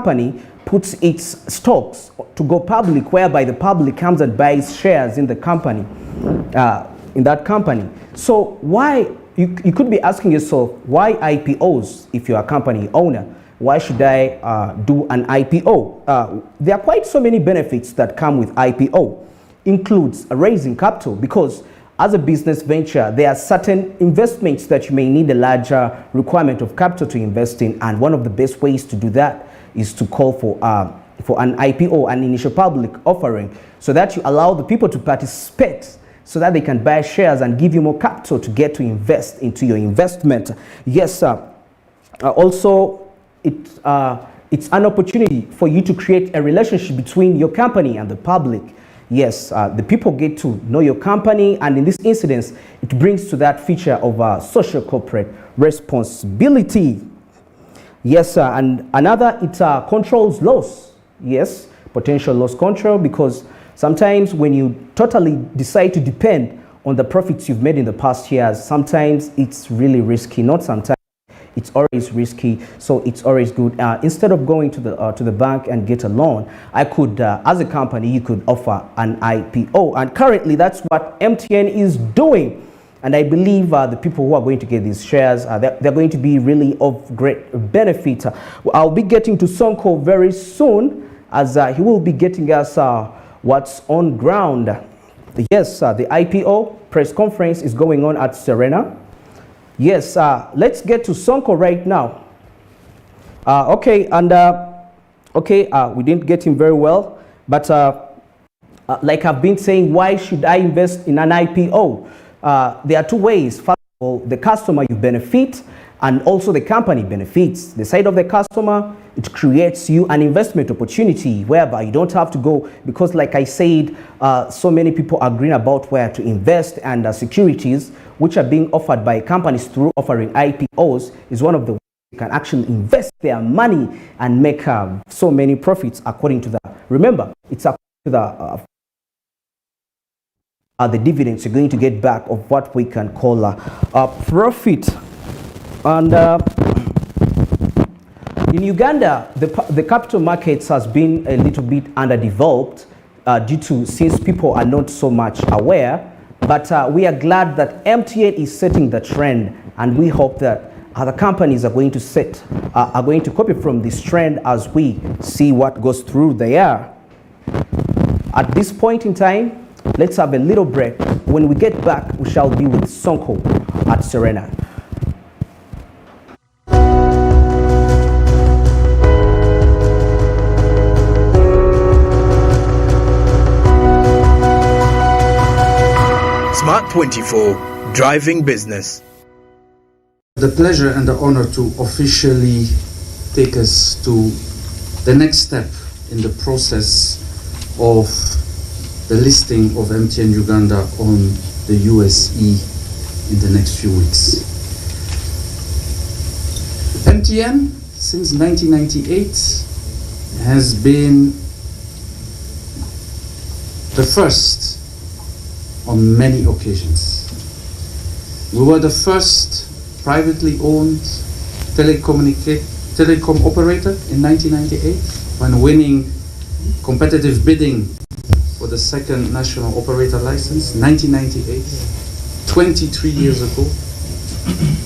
company puts its stocks to go public, whereby the public comes and buys shares in the company, in that company. So why, you could be asking yourself, why IPOs if you're a company owner? Why should I do an IPO? There are quite so many benefits that come with IPO. Includes raising capital, because as a business venture, there are certain investments that you may need a larger requirement of capital to invest in, and one of the best ways to do that is to call for an IPO, an initial public offering, so that you allow the people to participate, so that they can buy shares and give you more capital to get to invest into your investment. Yes, also, it's an opportunity for you to create a relationship between your company and the public. Yes, the people get to know your company, and in this incident, it brings to that feature of social corporate responsibility. Yes, and another, it controls loss. Yes, potential loss control, because sometimes when you totally decide to depend on the profits you've made in the past years, sometimes it's really risky. Not sometimes. It's always risky, so it's always good. Instead of going to the bank and get a loan, I could, as a company, you could offer an IPO, and currently that's what MTN is doing. And I believe the people who are going to get these shares, they're going to be really of great benefit. I'll be getting to Sonko very soon, as he will be getting us what's on ground. Yes, the IPO press conference is going on at Serena. Yes, let's get to Sonko right now. Okay, and we didn't get him very well, but like I've been saying, why should I invest in an IPO? There are two ways. First of all, the customer, you benefit, and also the company benefits. The side of the customer, it creates you an investment opportunity whereby you don't have to go, because like I said, so many people are agreeing about where to invest, and securities which are being offered by companies through offering IPOs is one of the ways you can actually invest their money and make so many profits according to that. Remember, it's according to the dividends you're going to get back of what we can call a profit. And in Uganda, the capital markets has been a little bit underdeveloped since people are not so much aware. But we are glad that MTN is setting the trend, and we hope that other companies are going to copy from this trend as we see what goes through there. At this point in time, let's have a little break. When we get back, we shall be with Sonko at Serena. Smart 24, driving business. The pleasure and the honor to officially take us to the next step in the process of the listing of MTN Uganda on the USE in the next few weeks. MTN, since 1998, has been the first on many occasions. We were the first privately owned telecom operator in 1998 when winning competitive bidding for the second national operator license, 1998, 23 years ago.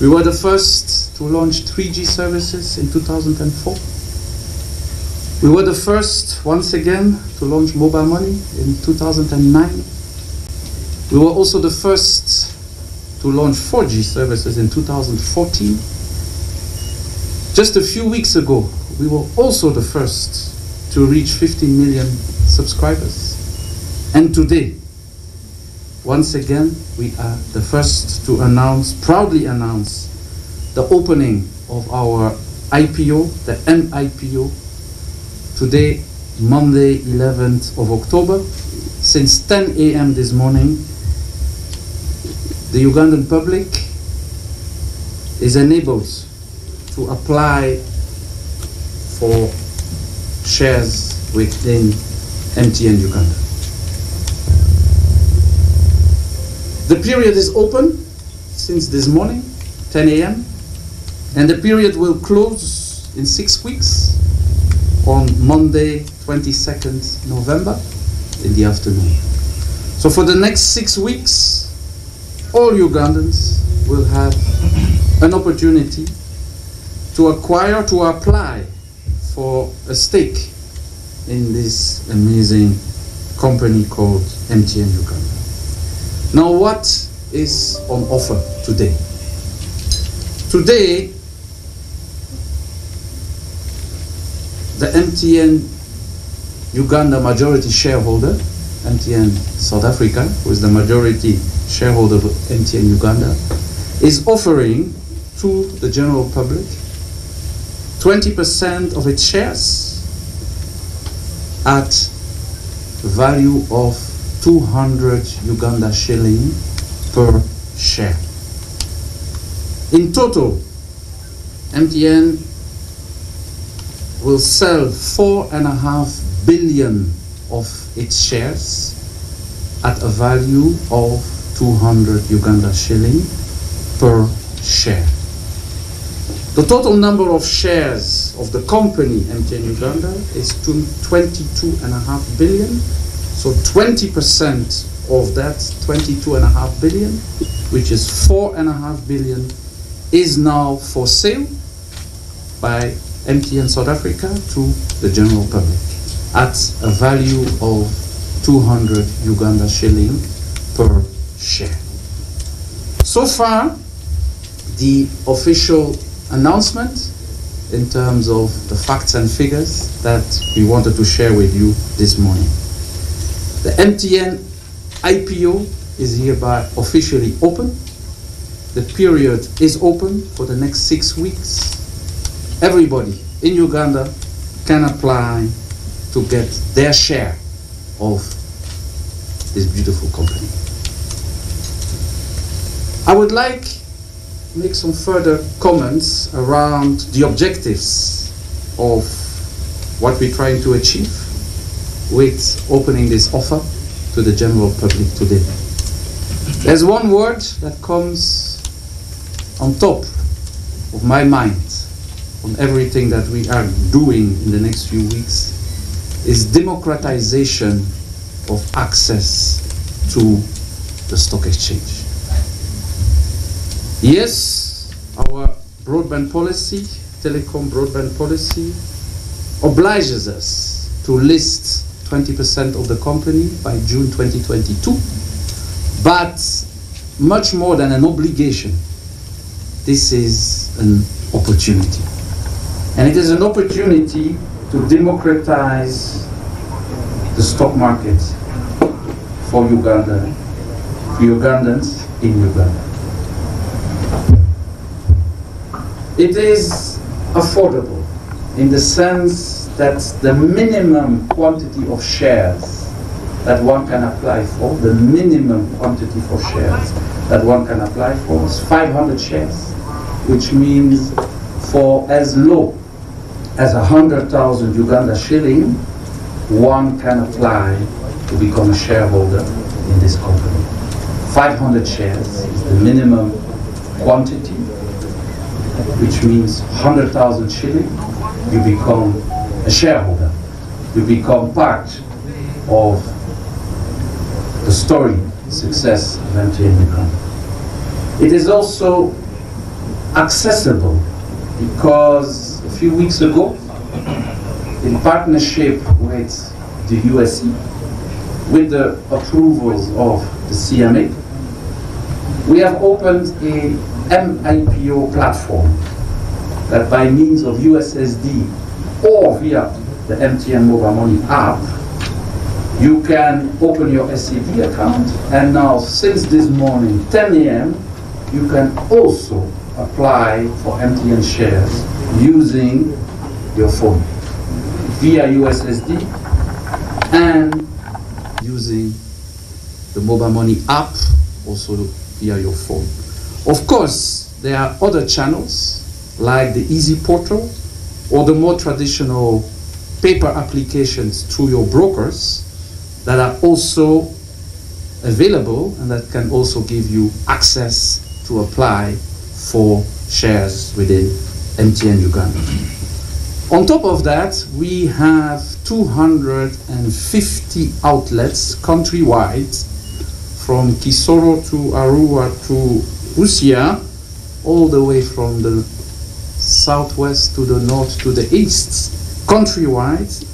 We were the first to launch 3G services in 2004. We were the first, once again, to launch mobile money in 2009. We were also the first to launch 4G services in 2014. Just a few weeks ago, we were also the first to reach 15 million subscribers. And today, once again, we are the first to proudly announce the opening of our IPO, the MIPO, today, Monday, 11th of October. Since 10 a.m. this morning, the Ugandan public is enabled to apply for shares within MTN Uganda. The period is open since this morning, 10 a.m., and the period will close in 6 weeks on Monday, 22nd November in the afternoon. So for the next 6 weeks, all Ugandans will have an opportunity to acquire, to apply for a stake in this amazing company called MTN Uganda. Now, what is on offer today? Today, the MTN Uganda majority shareholder, MTN South Africa, who is the majority shareholder of MTN Uganda, is offering to the general public 20% of its shares at value of 200 Uganda shilling per share. In total, MTN will sell 4.5 billion of its shares at a value of 200 Uganda shilling per share. The total number of shares of the company MTN Uganda is 22.5 billion. So 20% of that 22.5 billion, which is 4.5 billion, is now for sale by MTN South Africa to the general public at a value of 200 Uganda shilling per share. So far, the official announcement in terms of the facts and figures that we wanted to share with you this morning. The MTN IPO is hereby officially open. The period is open for the next 6 weeks. Everybody in Uganda can apply to get their share of this beautiful company. I would like to make some further comments around the objectives of what we're trying to achieve with opening this offer to the general public today. There's one word that comes on top of my mind on everything that we are doing in the next few weeks is democratization of access to the stock exchange. Yes, our broadband policy, telecom broadband policy, obliges us to list 20% of the company by June 2022, but much more than an obligation, this is an opportunity. And it is an opportunity to democratize the stock market for Uganda, for Ugandans in Uganda. It is affordable in the sense that the minimum quantity of shares that one can apply for, the minimum quantity for shares that one can apply for is 500 shares, which means for as low as 100,000 Uganda shilling, one can apply to become a shareholder in this company. 500 shares is the minimum quantity, which means 100,000 shilling, you become a shareholder. You become part of the story, success of MTN Uganda. It is also accessible because a few weeks ago, in partnership with the USE, with the approvals of the CMA, we have opened a MIPO platform that by means of USSD or via the MTN Mobile Money app, you can open your SCB account, and now since this morning, 10 a.m., you can also apply for MTN shares using your phone via USSD and using the Mobile Money app also via your phone. Of course, there are other channels like the Easy Portal or the more traditional paper applications through your brokers that are also available and that can also give you access to apply for shares within MTN Uganda. On top of that, we have 250 outlets countrywide, from Kisoro to Arua to Usia, all the way from the southwest to the north to the east. Countrywide,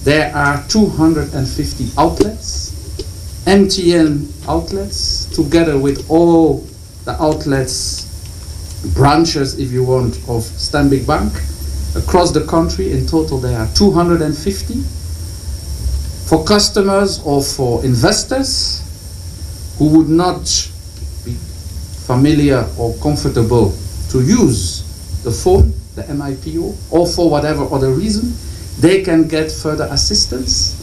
there are 250 outlets, MTN outlets, together with all the outlets, branches, if you want, of Stanbic Bank across the country. In total, there are 250. For customers or for investors who would not be familiar or comfortable to use the phone, the MIPO, or for whatever other reason, they can get further assistance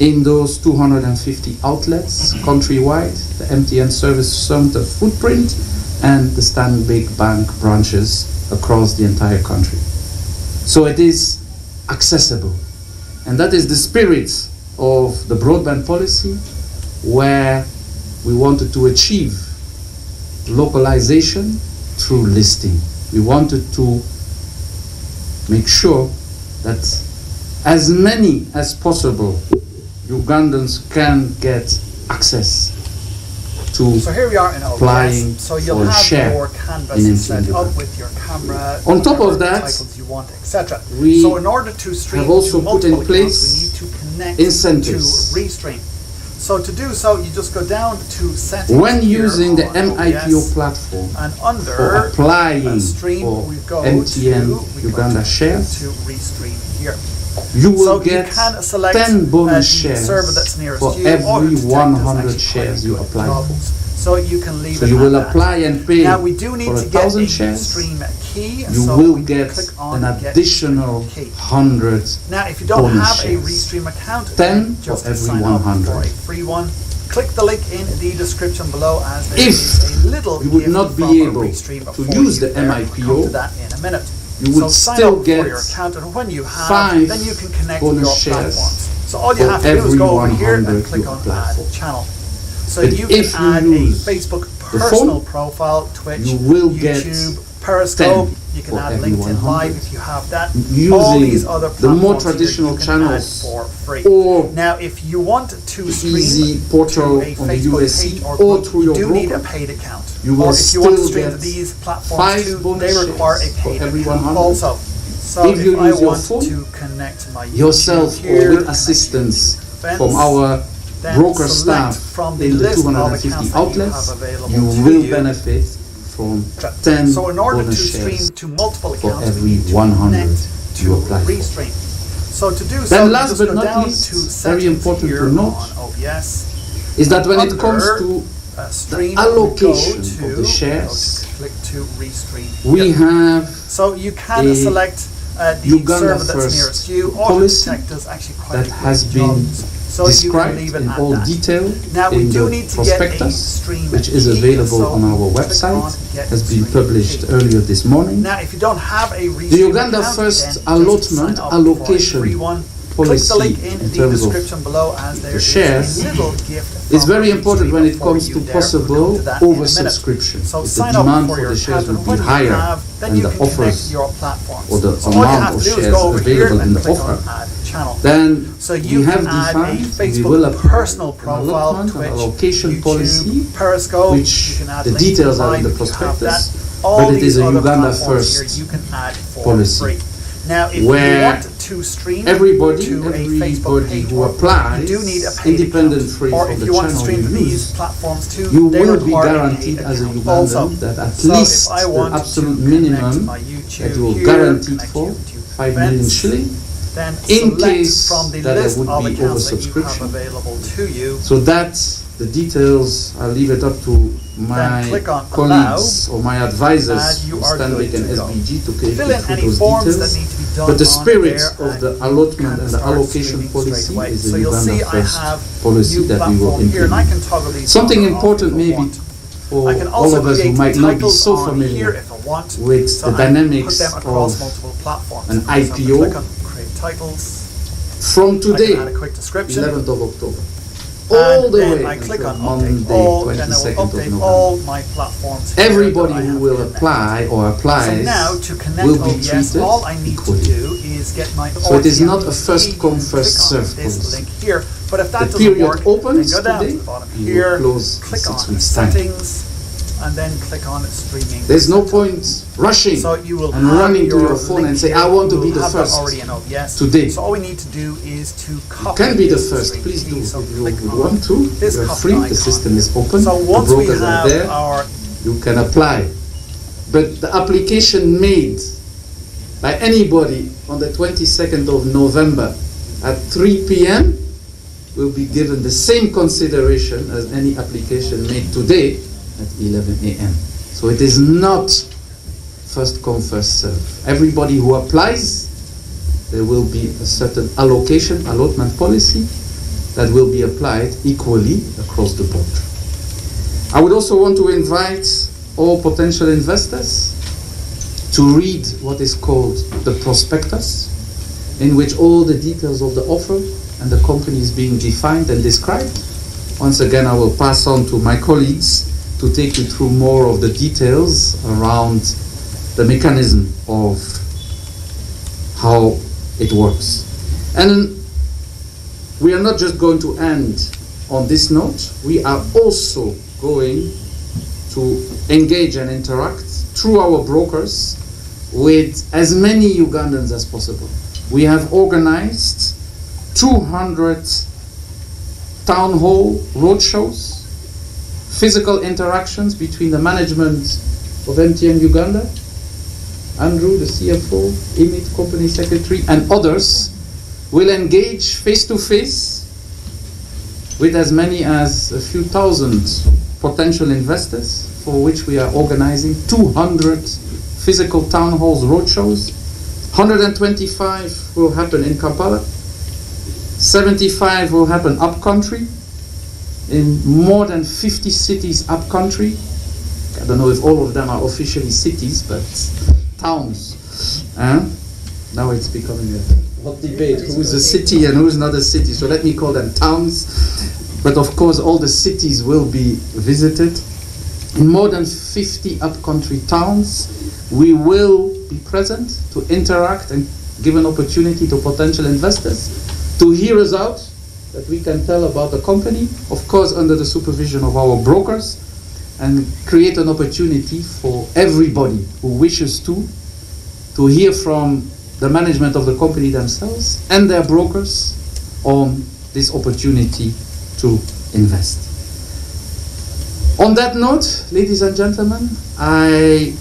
in those 250 outlets countrywide, the MTN Service Center footprint, and the Stanbic Bank branches across the entire country. So it is accessible. And that is the spirit of the broadband policy, where we wanted to achieve localization through listing. We wanted to make sure that as many as possible Ugandans can get access to So here we are in applying OBS. So you'll for have share your in canvas MTN set up Uganda. with your camera. On top of whatever that, titles you want, etc. we So in order to stream have also to put in multiple accounts, place we need to connect incentives. to Restream. So to do so, you just go down to settings. When here using the on MIPO OBS, platform and for under applying stream, for we go MTN we go Uganda shares, to Restream here. you will So get you can select 10 bonus the shares server that's nearest for you, or every detect 100 actually shares quite you good apply for. models. So you can leave So it you at will that. apply and pay Now we do need for to get 1,000 a shares. stream key. You so will we get click on an Get additional Stream key. 100 Now, if you don't bonus have a shares. Restream account, 10 then for just every sign up 100. for a free one. Click the link in the description below, as there If is a little you would gift not be from a able Restream to for use you the there. We'll MIPO, come to that in a minute. you would so sign still up get for your account, and when you have, 5 then you can connect bonus your shares platforms. So all you for have to do is every go over here 100 and click you on apply Add for. Channel. So But you can if you add a use Facebook the personal phone, profile, Twitch, you will get YouTube, Periscope. 10 You can for add every LinkedIn 100. Live if you have that. All Using these other the more platforms here traditional you can channels add for free. or Now, if you want to stream easy portal to a on the Facebook USC page or group, through you your do need a broker, paid account. you will or if you want to still stream to get these platforms 5 too, bonus they require a shares for paid every account 100. also. So If you I use your want phone, to connect my yourself YouTube here, or with connect assistance events, from our then broker select staff from the in the list of 250 accounts that you outlets, have available you to will you. benefit from 10 So in order to bonus stream shares to multiple for accounts, every we need to 100 connect you to apply for. Restream. So to do so, Then you last just but go not down least, to very settings important here to note, on OBS. is that when it Under, comes to stream, the allocation go to, of the shares, click to Restream. we have So you can a select the Uganda server that's First nearest you. policy Autodetect does actually quite that a great has been job. So you can described leave it in at all that. detail Now we in do the need to get a prospectus, stream which is key, available so on our click on website, Get has been Stream published Key. earlier this morning. Now, if you don't have a Restream The Uganda account, First then just allotment sign up allocation for a free one. Click policy the link in in the terms of description below, as there the is shares a little gift is from very Restream important when it for comes you to there. We'll possible come to that in a minute. oversubscription. So If the sign up demand for for your the shares account, would and be when you higher have, then than you the can connect offers your platforms. or the So all you amount have of to do is shares go over here available in and the click on offer, Add Channel. then So you we have can add a defined, we will Facebook apply personal an profile, allotment, an Twitch, allocation YouTube, policy, Periscope. which You can add the LinkedIn details are in the Live if you have prospectus, that. All but it these is a other Uganda platforms First here you can add for policy, free. Now, if where you want to stream everybody to a Facebook who page, applies, you do need a paid independent account. free Or from if the you want to channel stream to you these use, platforms too, you they will be require a guaranteed paid as a account Ugandan also. that at So least if I the want absolute to connect minimum my YouTube that you will here, guaranteed connect for YouTube 5 million events, shilling, then in select case from the that there list would of be accounts that you have oversubscription. available to you. So that's the details. I'll leave it up to my click on colleagues or my advisors and you from are Stanbic good and to go. SBG to take Fill you in through any those forms that details. need to be done But the on spirit there, of and the you allotment can and the start allocation streaming policy straight away. is the So you'll see Uganda I First have policy new that we will platform here, and I implement. can toggle these Something on or off important if I maybe want. for I can all also of us who create might not be titles so on familiar here if I want. with So the I can dynamics put them across of multiple platforms. an So I'm gonna IPO. click on create titles. from I today, can add a quick description. 11th of October, all And the then way I click until on Monday, update all, then I 22nd will of update November. all my platforms here Everybody that I who have will connected. apply or So applies now to connect will be OBS, treated all I need to equally. do is is get my So it is not a first RTM. come, first Click on serve this policy. link here. But if that The doesn't period work, opens then go down today, to the bottom you will here, close in click 6 on weeks' time. settings, and then click on streaming. There's no point rushing So you will and have running to your link phone and say, here. I want to You be will the have that first already in OBS. today. So all we need to do is to copy. Can be the this first, stream please key. do. So If you click would on want to, this you're copy free, icon. the system is open, So the once we brokers are have there, our you can apply. But the application made by anybody on the 22nd of November at 3 p.m. will be given the same consideration as any application made today at 11 a.m. So it is not first come, first serve. Everybody who applies, there will be a certain allotment policy that will be applied equally across the board. I would also want to invite all potential investors to read what is called the prospectus, in which all the details of the offer and the company is being defined and described. Once again, I will pass on to my colleagues to take you through more of the details around the mechanism of how it works. And we are not just going to end on this note, we are also going to engage and interact through our brokers with as many Ugandans as possible. We have organized 200 town hall roadshows, physical interactions between the management of MTN Uganda, Andrew, the CFO, Imit, company secretary, and others will engage face-to-face with as many as a few thousand potential investors, for which we are organizing 200 physical town halls roadshows. 125 will happen in Kampala, 75 will happen up-country, in more than 50 cities up-country. I don't know if all of them are officially cities, but towns. Now it's becoming a hot debate, who is a city and who is not a city, so let me call them towns. But of course all the cities will be visited. In more than 50 up-country towns, we will be present to interact and give an opportunity to potential investors to hear us out, that we can tell about the company, of course under the supervision of our brokers, and create an opportunity for everybody who wishes to hear from the management of the company themselves and their brokers on this opportunity to invest. On that note, ladies and gentlemen, I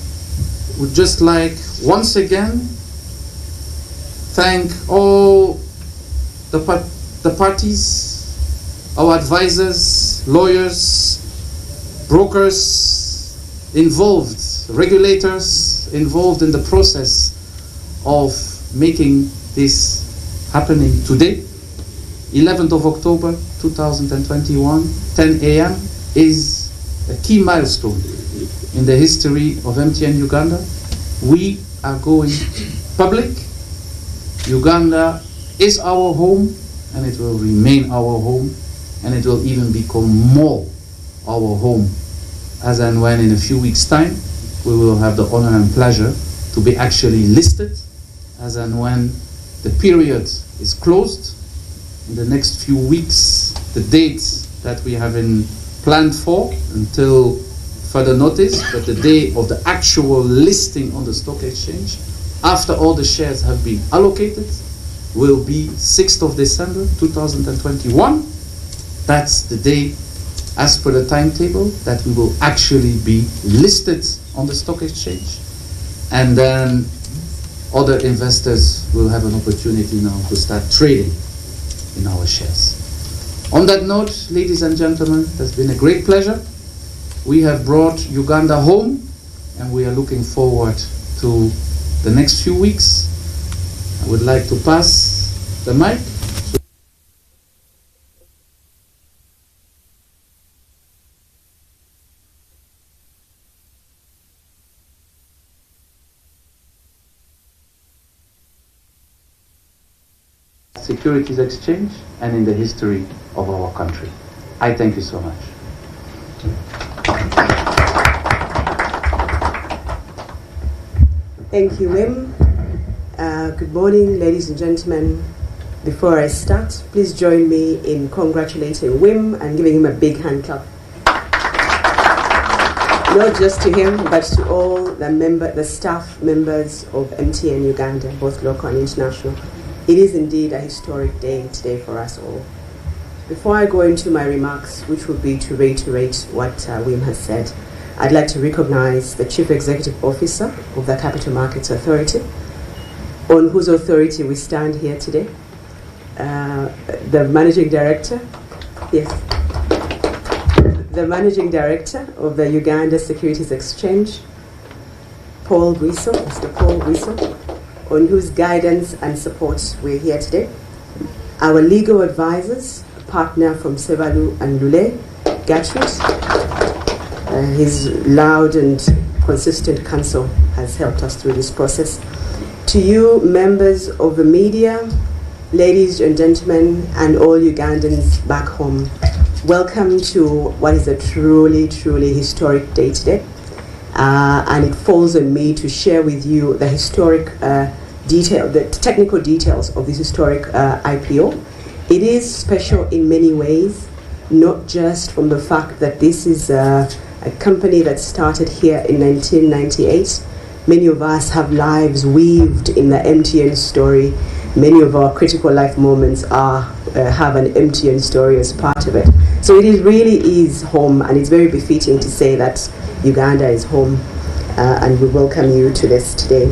would just like once again thank all the parties, our advisors, lawyers, brokers involved, regulators involved in the process of making this happening today. 11th of October 2021, 10 a.m. is a key milestone in the history of MTN Uganda. We are going public. Uganda is our home, and it will remain our home, and it will even become more our home as and when in a few weeks' time we will have the honor and pleasure to be actually listed, as and when the period is closed in the next few weeks. The date that we have planned for until further notice, but the day of the actual listing on the stock exchange, after all the shares have been allocated, will be 6th of December 2021. That's the day, as per the timetable, that we will actually be listed on the stock exchange. And then other investors will have an opportunity now to start trading in our shares. On that note, ladies and gentlemen, it has been a great pleasure. We have brought Uganda home, and we are looking forward to the next few weeks. I would like to pass the mic. Securities Exchange and in the history of our country. I thank you so much. Thank you, Wim. Good morning, ladies and gentlemen. Before I start, please join me in congratulating Wim and giving him a big hand clap. Not just to him, but to all the staff members of MTN Uganda, both local and international. It is indeed a historic day today for us all. Before I go into my remarks, which will be to reiterate what Wim has said, I'd like to recognize the Chief Executive Officer of the Capital Markets Authority, on whose authority we stand here today. The Managing Director, yes, the Managing Director of the Uganda Securities Exchange, Paul Gwiso, Mr. Paul Gwiso, on whose guidance and support we're here today. Our legal advisors, partner from Sevalu and Lule, Gatrit. His loud and consistent counsel has helped us through this process. To you, members of the media, ladies and gentlemen, and all Ugandans back home, welcome to what is a truly, truly historic day today. And it falls on me to share with you the historic the technical details of this historic IPO. It is special in many ways, not just from the fact that this is a company that started here in 1998. Many of us have lives weaved in the MTN story. Many of our critical life moments have an MTN story as part of it. So it really is home, and it's very befitting to say that Uganda is home, and we welcome you to this today.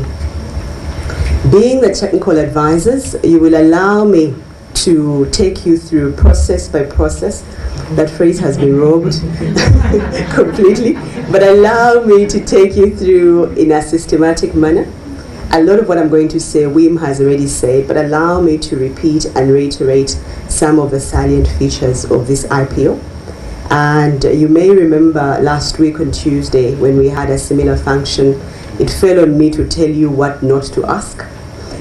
Being the technical advisors, you will allow me to take you through process by process. That phrase has been robbed completely, but allow me to take you through in a systematic manner. A lot of what I'm going to say, Wim has already said, but allow me to repeat and reiterate some of the salient features of this IPO. And you may remember last week on Tuesday when we had a similar function, it fell on me to tell you what not to ask.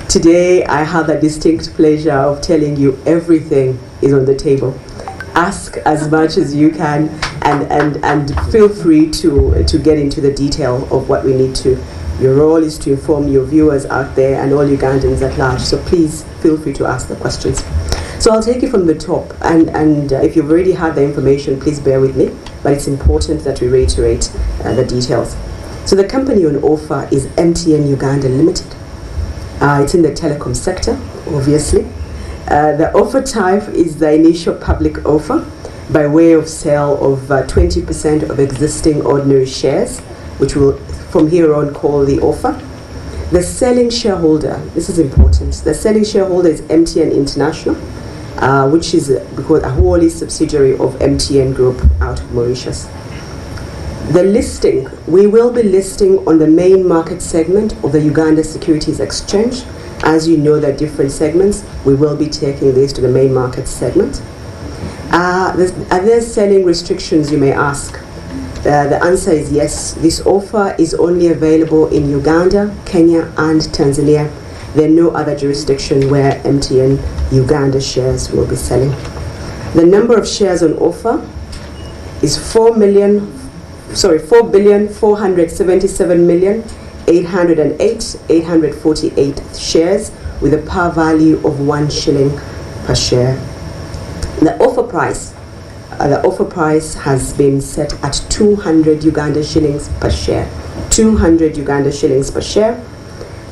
Today, I have the distinct pleasure of telling you everything is on the table. Ask as much as you can, and feel free to get into the detail of what we need to. Your role is to inform your viewers out there and all Ugandans at large, so please feel free to ask the questions. So I'll take it from the top, and if you've already had the information, please bear with me, but it's important that we reiterate the details. So the company on offer is MTN Uganda Limited. It's in the telecom sector, obviously. The offer type is the initial public offer by way of sale of 20% of existing ordinary shares, which we'll from here on call the offer. The selling shareholder, this is important, the selling shareholder is MTN International, which is a wholly subsidiary of MTN Group out of Mauritius. The listing, we will be listing on the main market segment of the Uganda Securities Exchange. As you know, there are different segments. We will be taking this to the main market segment. Are there selling restrictions, you may ask? The answer is yes. This offer is only available in Uganda, Kenya, and Tanzania. There are no other jurisdiction where MTN Uganda shares will be selling. The number of shares on offer is 4,477,808,848 shares with a par value of 1 shilling per share. The offer price has been set at 200 Uganda shillings per share. 200 Uganda shillings per share.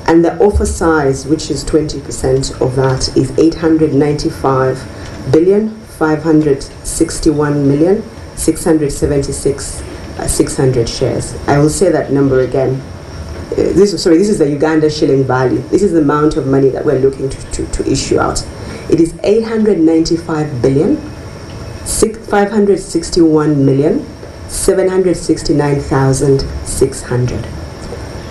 And the offer size, which is 20% of that, is 895,561,676,600 shares. I will say that number again. This is the Uganda shilling value. This is the amount of money that we're looking to issue out. It is 895,561,769,600.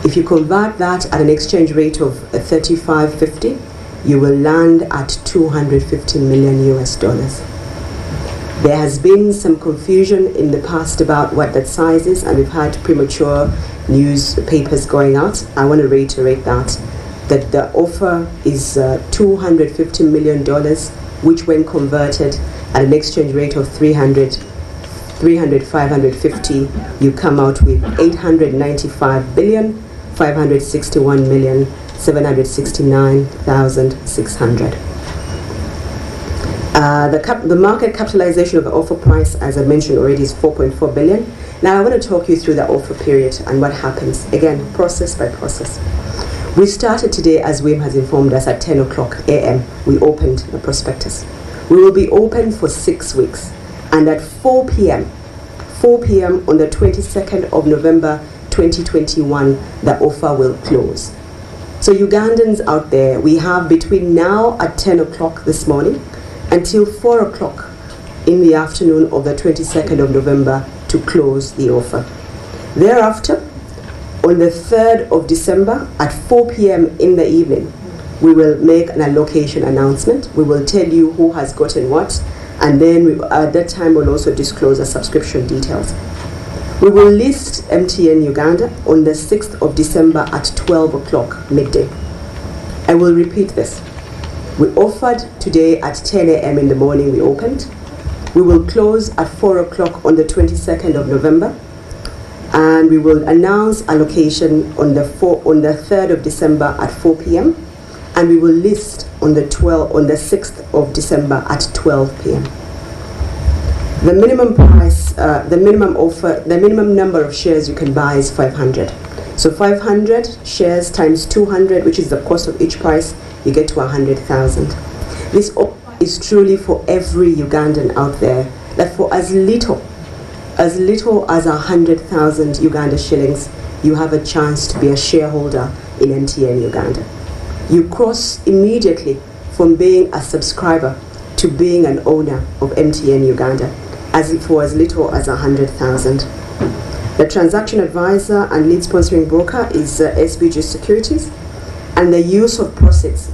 If you convert that at an exchange rate of 35.50, you will land at $250 million US. There has been some confusion in the past about what that size is, and we've had premature newspapers going out. I want to reiterate that the offer is $250 million, which when converted at an exchange rate of 550, you come out with 895,561,769,600 769,600. The market capitalization of the offer price, as I mentioned already, is 4.4 billion. Now I want to talk you through the offer period and what happens. Again, process by process. We started today, as Wim has informed us, at 10 o'clock a.m. We opened the prospectus. We will be open for 6 weeks. And at 4 p.m. on the 22nd of November 2021, the offer will close. So Ugandans out there, we have between now at 10 o'clock this morning until 4 o'clock in the afternoon of the 22nd of November to close the offer. Thereafter, on the 3rd of December at 4 p.m. in the evening, we will make an allocation announcement. We will tell you who has gotten what, and then at that time we'll also disclose the subscription details. We will list MTN Uganda on the 6th of December at 12 o'clock midday. I will repeat this. We offered today at 10 a.m. in the morning, we opened. We will close at 4 o'clock on the 22nd of November. And we will announce allocation on the 3rd of December at 4 p.m. And we will list on the 6th of December at 12 p.m. The minimum price, the minimum number of shares you can buy is 500. So 500 shares times 200, which is the cost of each price, you get to 100,000. This is truly for every Ugandan out there, that for as little as 100,000 Uganda shillings, you have a chance to be a shareholder in MTN Uganda. You cross immediately from being a subscriber to being an owner of MTN Uganda, for as little as 100,000. The transaction advisor and lead sponsoring broker is SBG Securities, and the use of proceeds,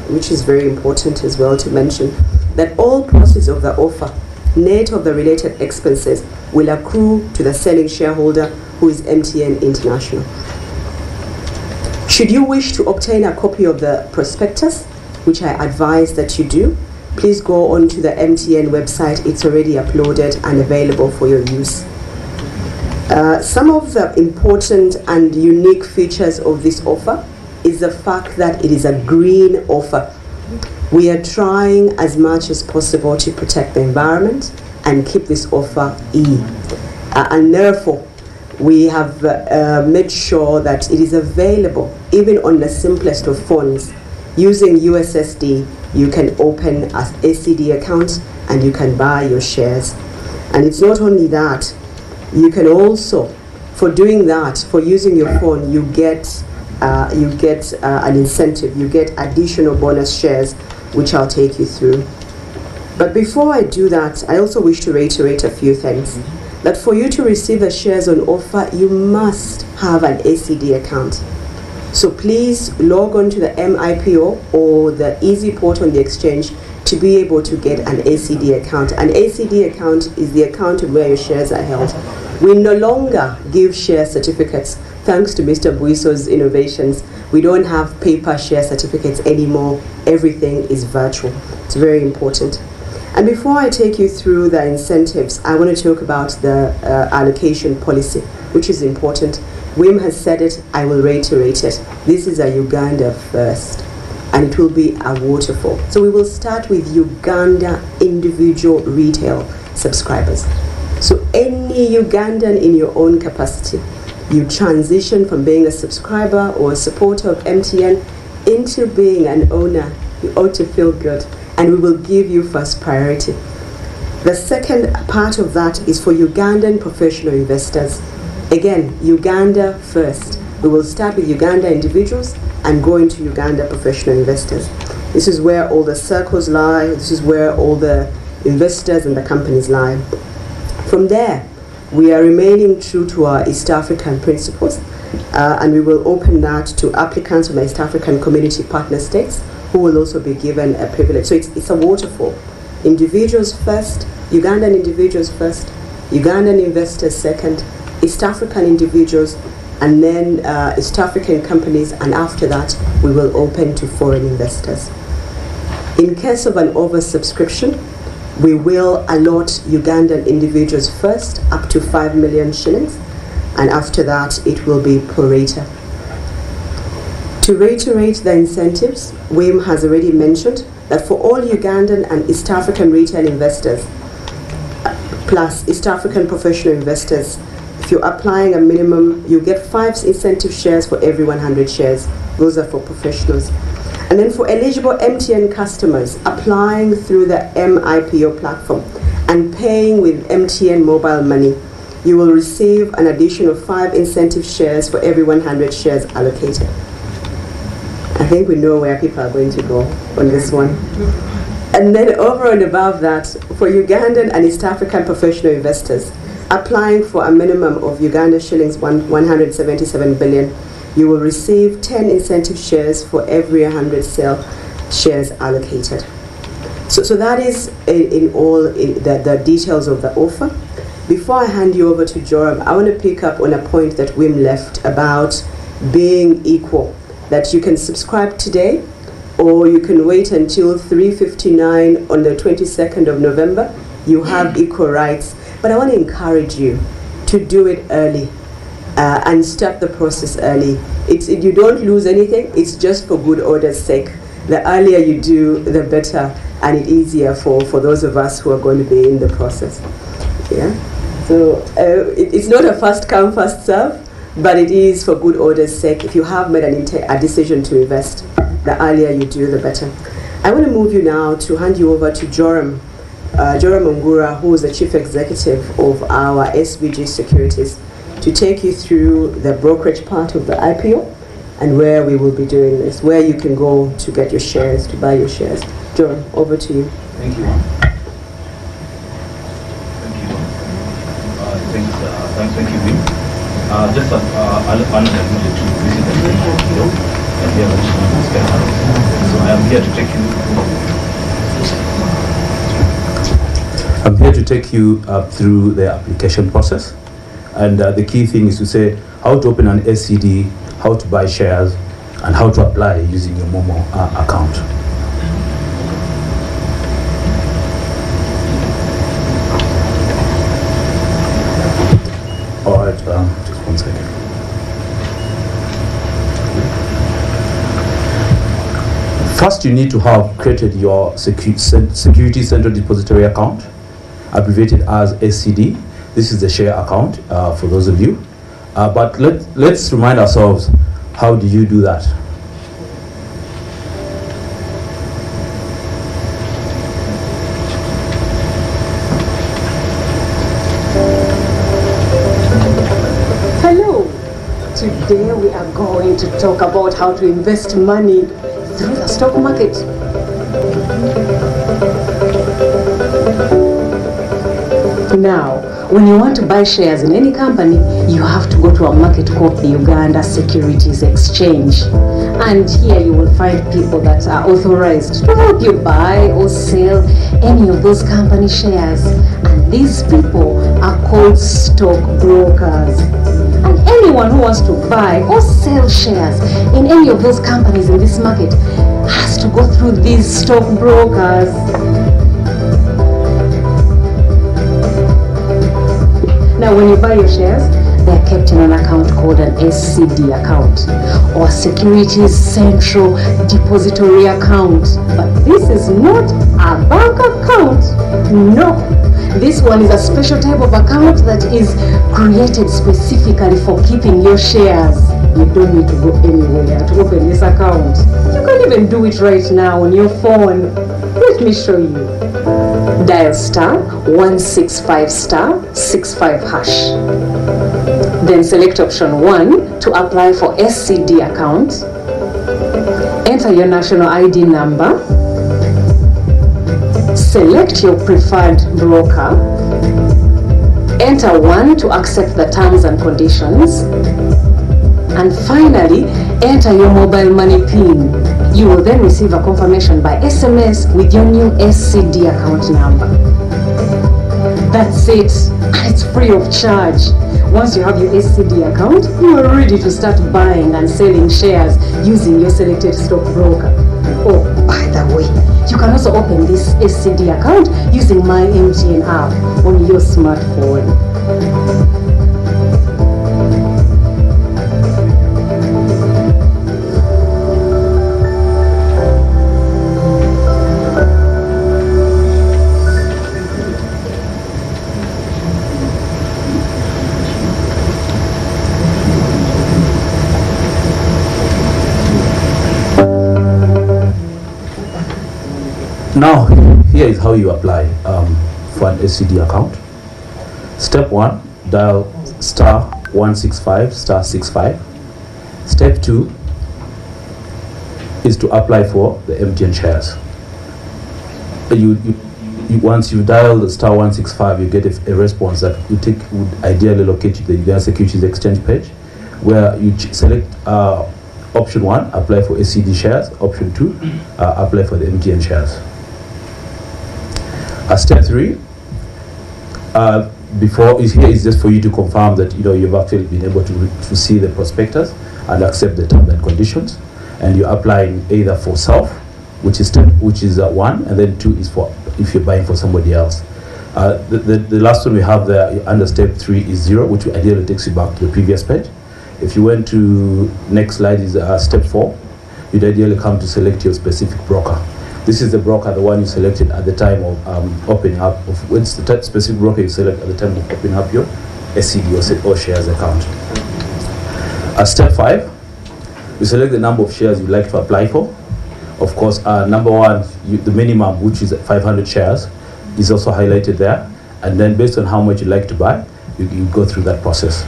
which is very important as well to mention, that all proceeds of the offer, net of the related expenses, will accrue to the selling shareholder, who is MTN International. Should you wish to obtain a copy of the prospectus, which I advise that you do, please go on to the MTN website. It's already uploaded and available for your use. Some of the important and unique features of this offer is the fact that it is a green offer. We are trying as much as possible to protect the environment and keep this offer and therefore we have made sure that it is available even on the simplest of phones. Using USSD, you can open an ACD account and you can buy your shares. And it's not only that, you can also, for doing that, for using your phone, you get an incentive, you get additional bonus shares, which I'll take you through. But before I do that, I also wish to reiterate a few things. That for you to receive the shares on offer, you must have an ACD account. So please log on to the MIPO or the Easy Port on the exchange to be able to get an ACD account. An ACD account is the account where your shares are held. We no longer give share certificates. Thanks to Mr. Buiso's innovations, we don't have paper share certificates anymore. Everything is virtual. It's very important. And before I take you through the incentives, I want to talk about the allocation policy, which is important. Wim has said it, I will reiterate it. This is a Uganda first, and it will be a waterfall. So we will start with Uganda individual retail subscribers. So any Ugandan in your own capacity, you transition from being a subscriber or a supporter of MTN into being an owner, you ought to feel good, and we will give you first priority. The second part of that is for Ugandan professional investors. Again, Uganda first. We will start with Uganda individuals and go into Uganda professional investors. This is where all the circles lie. This is where all the investors and the companies lie. From there, we are remaining true to our East African principles, and we will open that to applicants from the East African Community Partner States, who will also be given a privilege. So it's a waterfall. Individuals first, Ugandan individuals first, Ugandan investors second, East African individuals, and then East African companies, and after that we will open to foreign investors. In case of an oversubscription, we will allot Ugandan individuals first up to 5 million shillings, and after that it will be pro rata. To reiterate the incentives, Wim has already mentioned that for all Ugandan and East African retail investors, plus East African professional investors, if you're applying a minimum, you get 5 incentive shares for every 100 shares. Those are for professionals. And then for eligible MTN customers applying through the MIPO platform and paying with MTN mobile money, you will receive an additional 5 incentive shares for every 100 shares allocated. I think we know where people are going to go on this one. And then over and above that, for Ugandan and East African professional investors applying for a minimum of Uganda shillings 177 billion, you will receive 10 incentive shares for every 100 sale shares allocated. So that is in all the details of the offer. Before I hand you over to Joram, I want to pick up on a point that Wim left about being equal, that you can subscribe today or you can wait until 3:59 on the 22nd of November. You have equal rights. But I want to encourage you to do it early and start the process early. You don't lose anything. It's just for good order's sake. The earlier you do, the better, and it's easier for those of us who are going to be in the process. Yeah. So it's not a first come, first serve, but it is for good order's sake. If you have made a decision to invest, the earlier you do, the better. I want to move you now to hand you over to Joram Ongura, who is the Chief Executive of our SBG Securities, to take you through the brokerage part of the IPO and where we will be doing this, where you can go to get your shares, to buy your shares. Joram, over to you. Thank you. Thank you, Wim. Just an acknowledgement to visit the IPO and here so I am here to take you. I'm here to take you through the application process, and the key thing is to say how to open an SCD, how to buy shares, and how to apply using your Momo account. All right, just 1 second. First, you need to have created your Security Central Depository account, abbreviated as SCD. This is the share account for those of you. But let's remind ourselves, how do you do that? Hello. Today we are going to talk about how to invest money through the stock market. Now, when you want to buy shares in any company, you have to go to a market called the Uganda Securities Exchange. And here you will find people that are authorized to help you buy or sell any of those company shares. And these people are called stockbrokers. And anyone who wants to buy or sell shares in any of those companies in this market has to go through these stockbrokers. Now, when you buy your shares, they are kept in an account called an SCD account or Securities Central Depository account. But this is not a bank account. No. This one is a special type of account that is created specifically for keeping your shares. You don't need to go anywhere to open this account. You can even do it right now on your phone. Let me show you. Dial *165*65#. Then select option 1 to apply for SCD account. Enter your national ID number. Select your preferred broker. Enter 1 to accept the terms and conditions. And finally, enter your mobile money PIN. You will then receive a confirmation by SMS with your new SCD account number. That's it. It's free of charge. Once you have your SCD account, you are ready to start buying and selling shares using your selected stockbroker. Oh, by the way, you can also open this SCD account using My MTN app on your smartphone. Now, here is how you apply for an SCD account. Step 1, dial *165 *65. Step 2 is to apply for the MTN shares. Once you dial the *165, you get a response that would ideally locate you to the Uganda Securities Exchange page, where you select option 1, apply for SCD shares. Option 2, apply for the MTN shares. Step 3, here is just for you to confirm that you've actually been able to see the prospectus and accept the terms and conditions, and you're applying either for self, which is 1, and then 2 is for if you're buying for somebody else. The last one we have there under step 3 is 0, which ideally takes you back to the previous page. If you went to next slide is step 4, you'd ideally come to select your specific broker. This is the broker, the one you selected at the time of opening up. What's the specific broker you select at the time of opening up your SCD or shares account? Step 5, you select the number of shares you'd like to apply for. Of course, number 1, the minimum, which is 500 shares, is also highlighted there. And then based on how much you'd like to buy, you go through that process.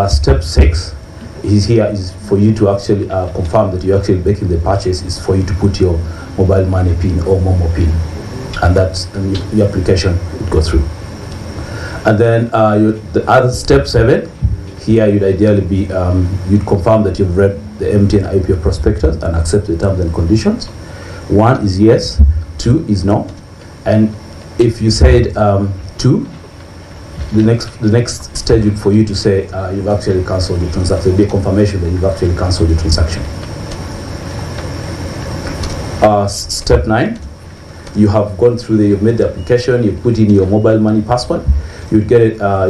Step 6 is for you to actually confirm that you're actually making the purchase, is for you to put your mobile money PIN or Momo PIN. And that's your application would go through. And then the other step 7, here you'd ideally be, you'd confirm that you've read the MTN IPO prospectus and accept the terms and conditions. 1 is yes, 2 is no. And if you said 2, the next stage for you to say you've actually cancelled the transaction. There'll be a confirmation that you've actually cancelled the transaction. Step 9, you have gone through you've made the application, you put in your mobile money password, you'd get a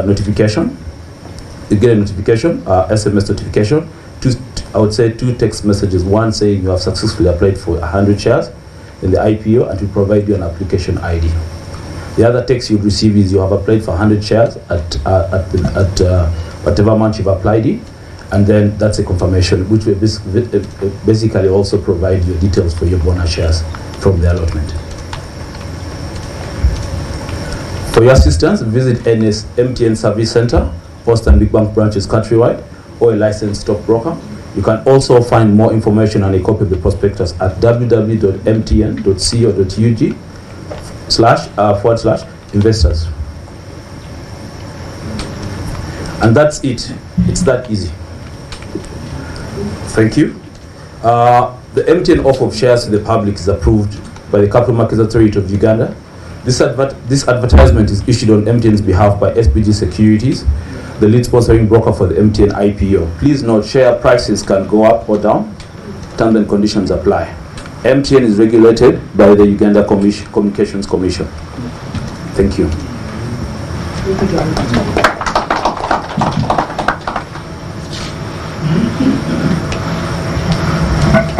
notification. You get a notification, SMS notification. I would say 2 text messages. 1 saying you have successfully applied for 100 shares in the IPO, and to provide you an application ID. The other text you'll receive is you have applied for 100 shares at whatever month you've applied it, and then that's a confirmation, which will basically also provide your details for your bonus shares from the allotment. For your assistance, visit MTN Service Center, Post and Big Bank branches countrywide, or a licensed stockbroker. You can also find more information and a copy of the prospectus at www.mtn.co.ug//investors. And that's it. It's that easy. Thank you. The MTN offer of shares to the public is approved by the Capital Markets Authority of Uganda. This advertisement is issued on MTN's behalf by SBG Securities, the lead sponsoring broker for the MTN IPO. Please note, share prices can go up or down. Terms and conditions apply. MTN is regulated by the Uganda Communications Commission. Thank you.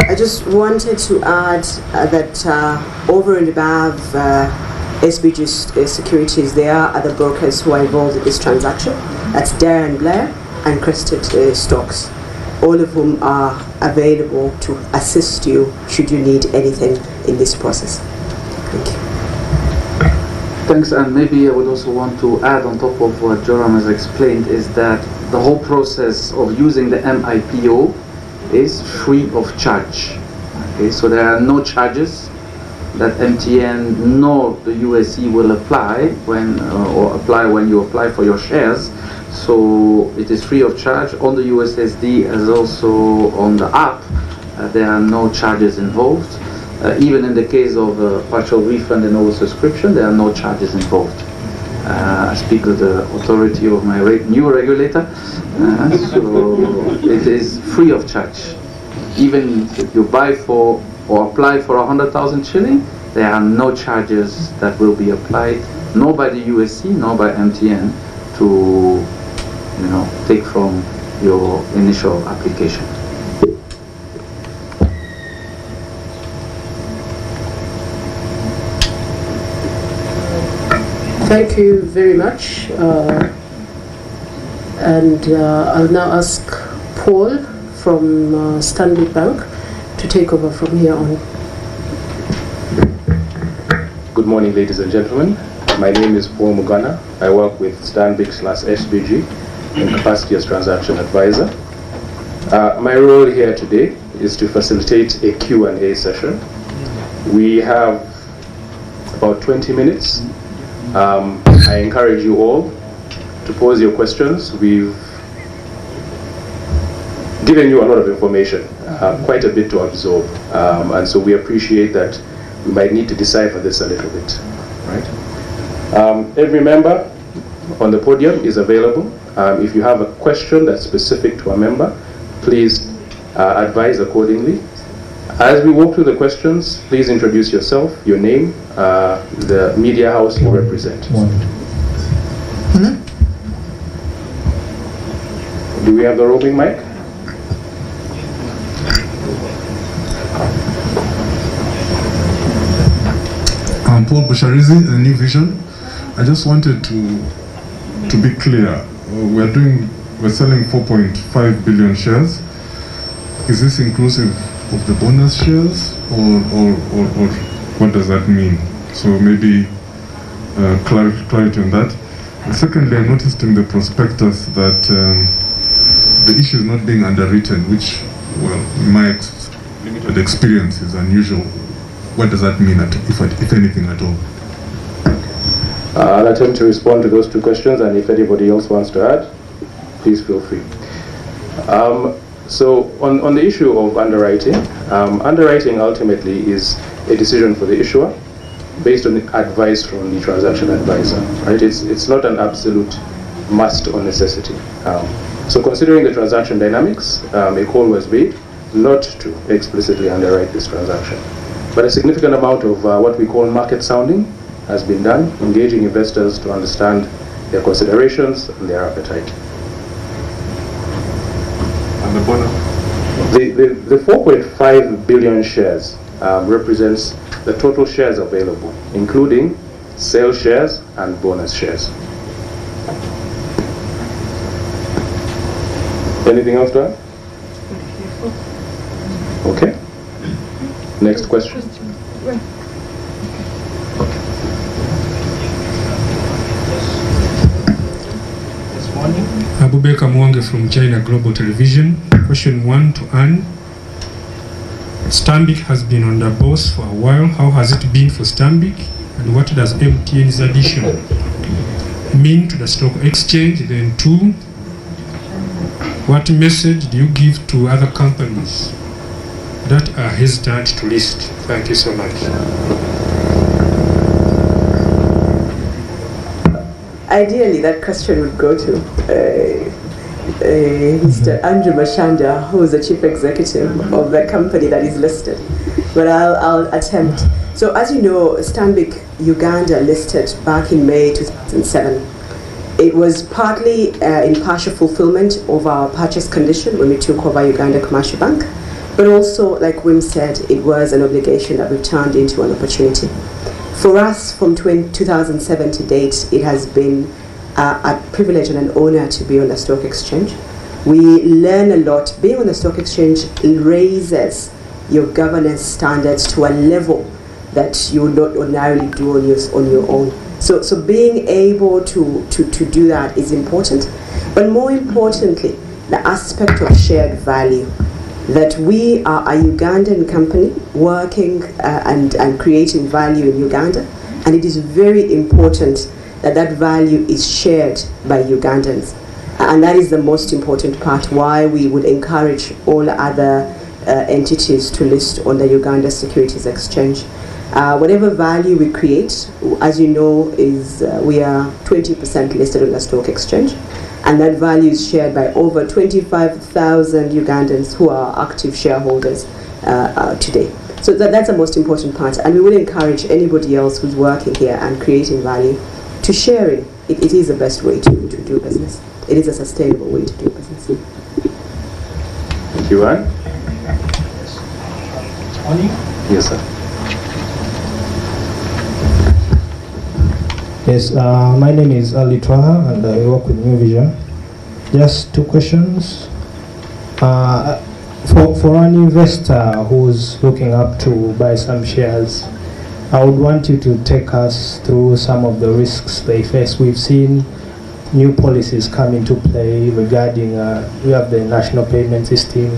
I just wanted to add that over and above SBG Securities, there are other brokers who are involved in this transaction. That's Dyer & Blair and Crested Stocks, all of whom are available to assist you should you need anything in this process. Thank you. Thanks, and maybe I would also want to add on top of what Joram has explained is that the whole process of using the MIPO is free of charge. Okay, so there are no charges that MTN nor the USE will apply when you apply for your shares. So it is free of charge on the USSD as also on the app. There are no charges involved. Even in the case of partial refund and oversubscription, there are no charges involved. I speak with the authority of my new regulator, so it is free of charge. Even if you buy for or apply for 100,000 shilling, there are no charges that will be applied, nor by the USC nor by MTN, to take from your initial application. Thank you very much. And I'll now ask Paul from Stanbic Bank to take over from here on. Good morning, ladies and gentlemen. My name is Paul Mugana. I work with Stanbic/SBG in capacity as transaction advisor. My role here today is to facilitate a Q&A session. We have about 20 minutes. I encourage you all to pose your questions. We've given you a lot of information, quite a bit to absorb, and so we appreciate that. We might need to decipher this a little bit, right? Every member on the podium is available. If you have a question that's specific to a member, please advise accordingly. As we walk through the questions, please introduce yourself, your name, the media house you represent. Do we have the roving mic? I'm Paul Busharizi, New Vision. I just wanted to be clear. We're selling 4.5 billion shares. Is this inclusive of the bonus shares, or what does that mean? So maybe clarity on that. And secondly, I noticed in the prospectus that the issue is not being underwritten, which, well, in my limited experience, is unusual. What does that mean, if anything at all? I'll attempt to respond to those two questions, and if anybody else wants to add, please feel free. So on the issue of underwriting, underwriting ultimately is a decision for the issuer based on advice from the transaction advisor, right? It's not an absolute must or necessity. So considering the transaction dynamics, a call was made not to explicitly underwrite this transaction. But a significant amount of what we call market sounding has been done, engaging investors to understand their considerations and their appetite. And the bonus? The 4.5 billion shares represents the total shares available, including sale shares and bonus shares. Anything else to add? Okay. Next question. Abubakar Mwange from China Global Television. Question 1 to Anne. Stanbic has been under boss for a while. How has it been for Stanbic? And what does MTN's addition mean to the stock exchange? Then 2, what message do you give to other companies that are hesitant to list? Thank you so much. Ideally, that question would go to Mr. Andrew Mashanda, who is the chief executive of the company that is listed. But I'll attempt. So as you know, Stanbic Uganda listed back in May 2007. It was partly in partial fulfillment of our purchase condition when we took over Uganda Commercial Bank. But also, like Wim said, it was an obligation that we turned into an opportunity. For us, from 2007 to date, it has been a privilege and an honor to be on the stock exchange. We learn a lot. Being on the stock exchange raises your governance standards to a level that you would not ordinarily do on your own. So being able to do that is important. But more importantly, the aspect of shared value. That we are a Ugandan company working and creating value in Uganda, and it is very important that that value is shared by Ugandans. And that is the most important part, why we would encourage all other entities to list on the Uganda Securities Exchange. Whatever value we create, as you know, is we are 20% listed on the stock exchange. And that value is shared by over 25,000 Ugandans who are active shareholders today. So that's the most important part. And we will encourage anybody else who's working here and creating value to sharing. It is the best way to do business. It is a sustainable way to do business. Thank you, Anne. Yes, sir. Yes, my name is Ali Twaha and I work with New Vision. Just 2 questions. For an investor who's looking up to buy some shares, I would want you to take us through some of the risks they face. We've seen new policies come into play regarding, we have the national payment system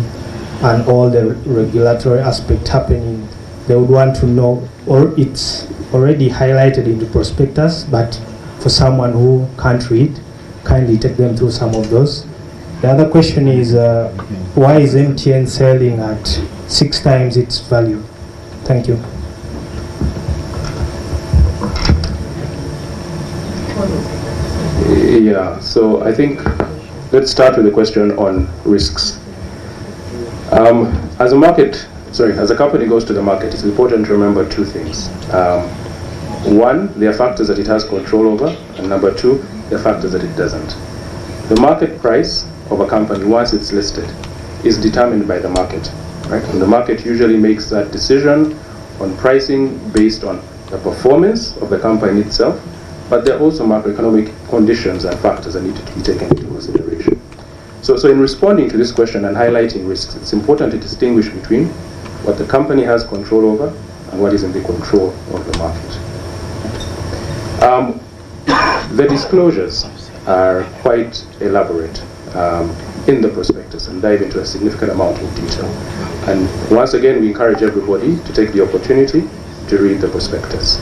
and all the regulatory aspect happening. They would want to know, or it's already highlighted in the prospectus, but for someone who can't read, kindly take them through some of those. The other question is, why is MTN selling at 6 times its value? Thank you. Yeah, so I think let's start with the question on risks. As a company goes to the market, it's important to remember 2 things. One, there are factors that it has control over, and number 2, there are factors that it doesn't. The market price of a company, once it's listed, is determined by the market, right? And the market usually makes that decision on pricing based on the performance of the company itself, but there are also macroeconomic conditions and factors that need to be taken into consideration. So in responding to this question and highlighting risks, it's important to distinguish between what the company has control over and what is in the control of the market. The disclosures are quite elaborate in the prospectus and dive into a significant amount of detail. And once again, we encourage everybody to take the opportunity to read the prospectus.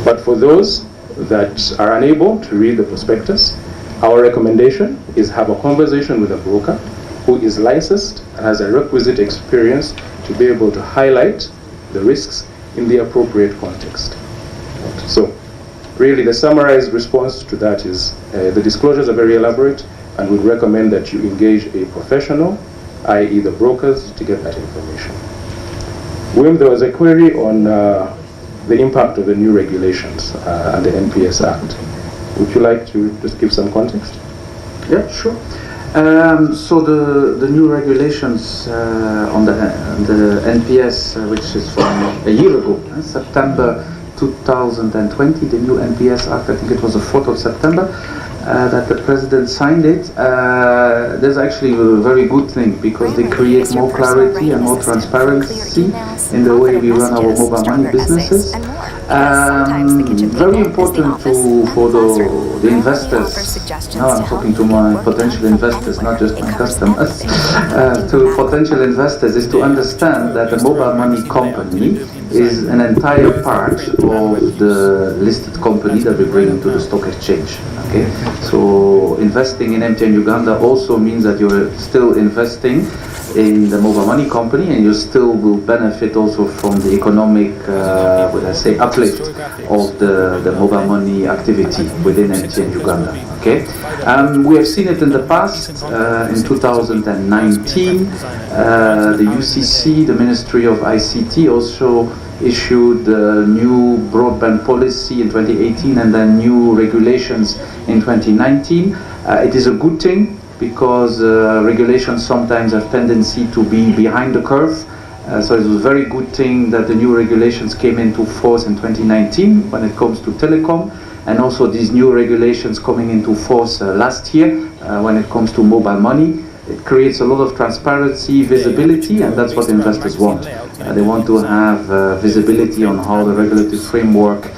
But for those that are unable to read the prospectus, our recommendation is have a conversation with a broker who is licensed and has a requisite experience to be able to highlight the risks in the appropriate context. So really the summarized response to that is the disclosures are very elaborate, and we recommend that you engage a professional, i.e. the brokers, to get that information. William, there was a query on the impact of the new regulations and the NPS Act. Would you like to just give some context? Yeah, sure. So the new regulations on the NPS, which is from a year ago, September 2020, the new NPS Act, I think it was the 4th of September, that the President signed it. There's actually a very good thing, because they create more clarity and more transparency in the way we run our mobile money businesses. Very important for the investors. Now I'm talking to my potential investors, not just my customers. To potential investors is to understand that a mobile money company is an entire part of the listed company that we bring into the stock exchange. Okay, so investing in MTN Uganda also means that you're still investing in the mobile money company, and you still will benefit also from the economic, uplift of the mobile money activity within MTN Uganda. Okay, we have seen it in the past. In 2019, the UCC, the Ministry of ICT, also issued a new broadband policy in 2018, and then new regulations in 2019. It is a good thing, because regulations sometimes have tendency to be behind the curve. So it was a very good thing that the new regulations came into force in 2019 when it comes to telecom, and also these new regulations coming into force last year when it comes to mobile money. It creates a lot of transparency, visibility, and that's what investors want. They want to have visibility on how the regulatory framework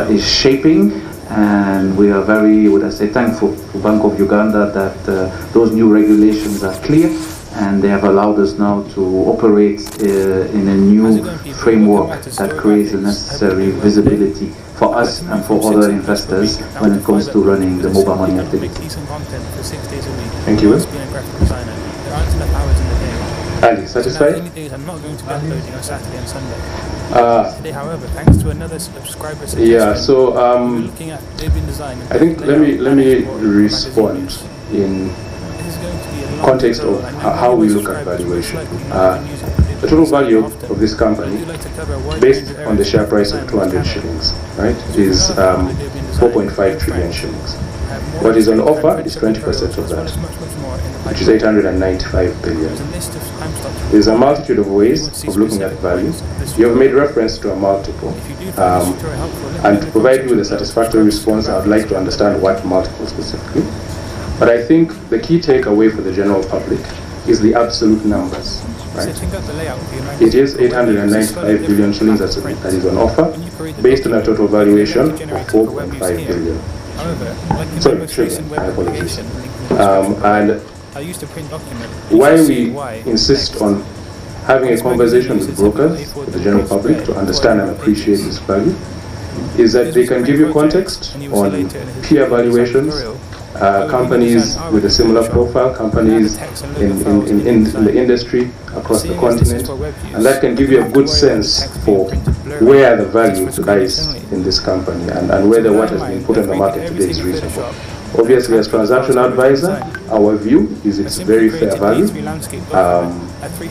is shaping, and we are very, thankful to Bank of Uganda that those new regulations are clear, and they have allowed us now to operate in a new framework that creates the necessary visibility for us and for other investors when it comes to running the mobile money activity. Thank you. Ali, satisfied? I'm not going to be uploading on Saturday and Sunday. Today, however, thanks to another subscriber suggestion, yeah, so looking at design. I think let me respond in context of how we look at valuation. The total value of this company, based on the share price of 200 shillings, right, is 4.5 trillion shillings. What is on offer is 20% of that, which is 895 billion. There's a multitude of ways of looking at value. You have made reference to a multiple. And to provide you with a satisfactory response, I would like to understand what multiple specifically. But I think the key takeaway for the general public is the absolute numbers. Setting up the layout for your It is 895 billion shillings that is on offer, based on a total valuation of 4.5 billion. Sorry, trillion, my apologies. And I used to print document. why we insist on having a conversation with brokers, with the general public, to understand and appreciate this value, is that they can give you context on peer valuations, companies with a similar profile, companies in the industry across the continent, and that can give you a good sense for where the value lies in this company and whether what has been put on the market today is reasonable. Obviously, as transaction advisor, our view is it's very fair value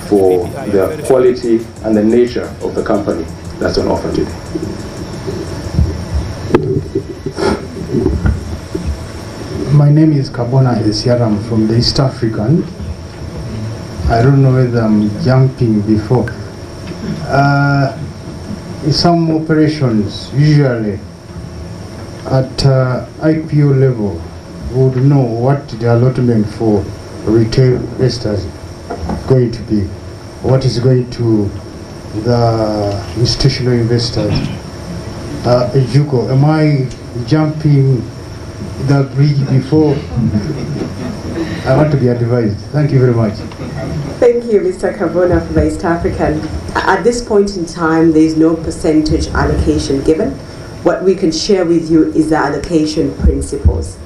for the quality and the nature of the company that's on offer today. My name is Kabona Esiaram from the East African. I don't know whether I'm jumping before. In some operations, usually at IPO level, we would know what the allotment for retail investors is going to be, what is going to the institutional investors. Juko, am I jumping the bridge before? I want to be advised. Thank you very much. Thank you, Mr. Kabona, for the East African. At this point in time, there is no percentage allocation given. What we can share with you is the allocation principles.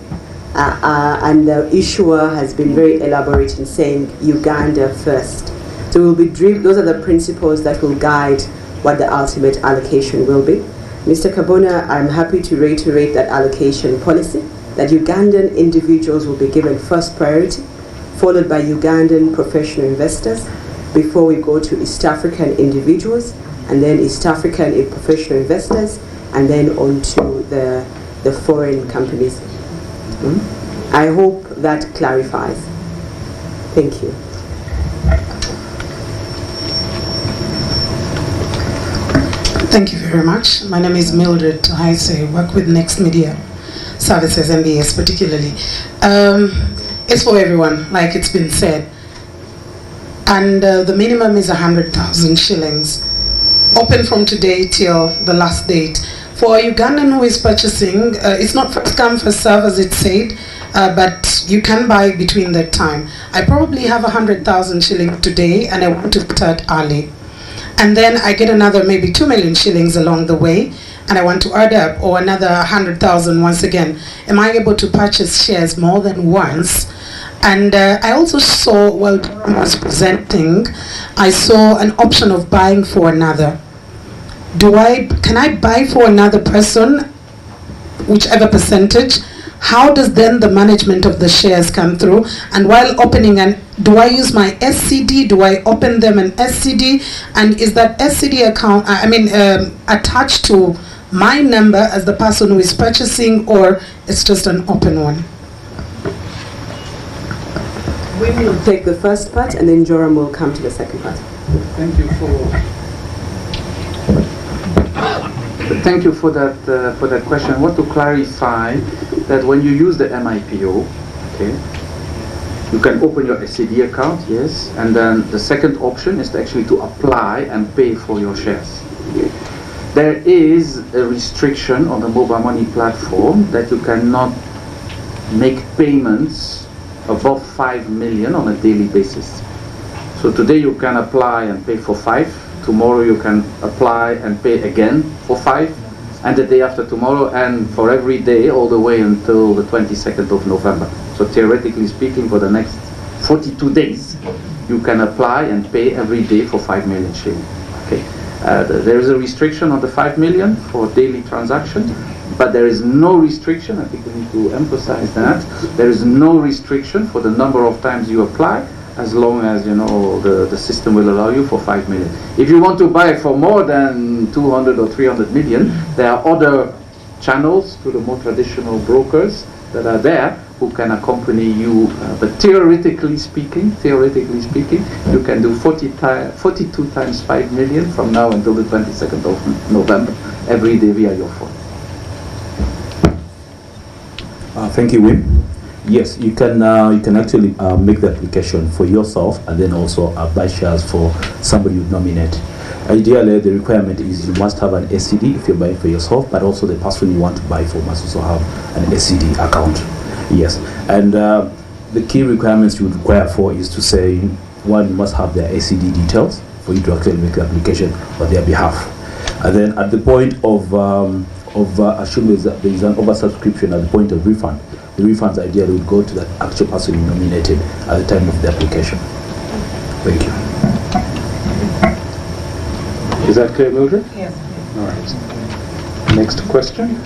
And the issuer has been very elaborate in saying Uganda first. So we'll be those are the principles that will guide what the ultimate allocation will be. Mr. Kabona, I'm happy to reiterate that allocation policy, that Ugandan individuals will be given first priority, followed by Ugandan professional investors, before we go to East African individuals, and then East African professional investors, and then on to the foreign companies. I hope that clarifies. Thank you. Thank you very much. My name is Mildred Haise. I work with Next Media Services, MBS particularly. It's for everyone, like it's been said. And the minimum is 100,000 shillings. Open from today till the last date. For a Ugandan who is purchasing, it's not first come, first serve as it said, but you can buy between that time. I probably have 100,000 shillings today and I want to start early. And then I get another maybe 2 million shillings along the way and I want to add up, or another 100,000 once again. Am I able to purchase shares more than once? And I also saw, while Durham was presenting, I saw an option of buying for another. Can I buy for another person, whichever percentage? How does then the management of the shares come through? And while opening, do I use my SCD? Do I open them an SCD? And is that SCD account, attached to my number as the person who is purchasing, or it's just an open one? We will take the first part and then Joram will come to the second part. Thank you for that question. I want to clarify that when you use the MIPO, okay, you can open your SCD account, yes, and then the second option is actually to apply and pay for your shares. Okay. There is a restriction on the mobile money platform that you cannot make payments above 5 million on a daily basis. So today you can apply and pay for 5. Tomorrow you can apply and pay again for 5, and the day after tomorrow, and for every day all the way until the 22nd of November. So theoretically speaking, for the next 42 days, you can apply and pay every day for 5 million shillings. Okay. There is a restriction on the 5 million for daily transactions, but there is no restriction, I think we need to emphasize that, there is no restriction for the number of times you apply, as long as the system will allow you for 5 million. If you want to buy for more than 200 or 300 million, there are other channels to the more traditional brokers that are there who can accompany you. But theoretically speaking, you can do 42 times 5 million from now until the 22nd of November every day via your phone. Thank you, Wim. Yes, you can actually make the application for yourself and then also buy shares for somebody you nominate. Ideally, the requirement is you must have an SCD if you're buying for yourself, but also the person you want to buy for must also have an SCD account. Yes, and the key requirements you would require for is to say, one, you must have their SCD details for you to actually make the application on their behalf. And then at the point of assuming there is an oversubscription at the point of refund, the refunds ideally would go to the actual person you nominated at the time of the application. Thank you. Is that clear, Mildred? Yes. All right. Next question.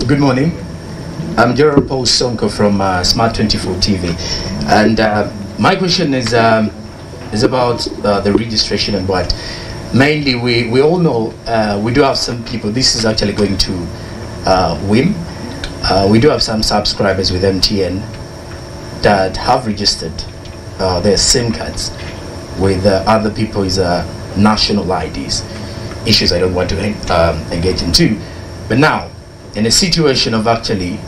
Good morning. I'm Gerald Paul Sonko from Smart24 TV, and my question is about the registration and what. Mainly, we all know we do have some people. This is actually going to WIM. We do have some subscribers with MTN that have registered their SIM cards with other people's national IDs. Issues I don't want to engage into. But now, in a situation of actually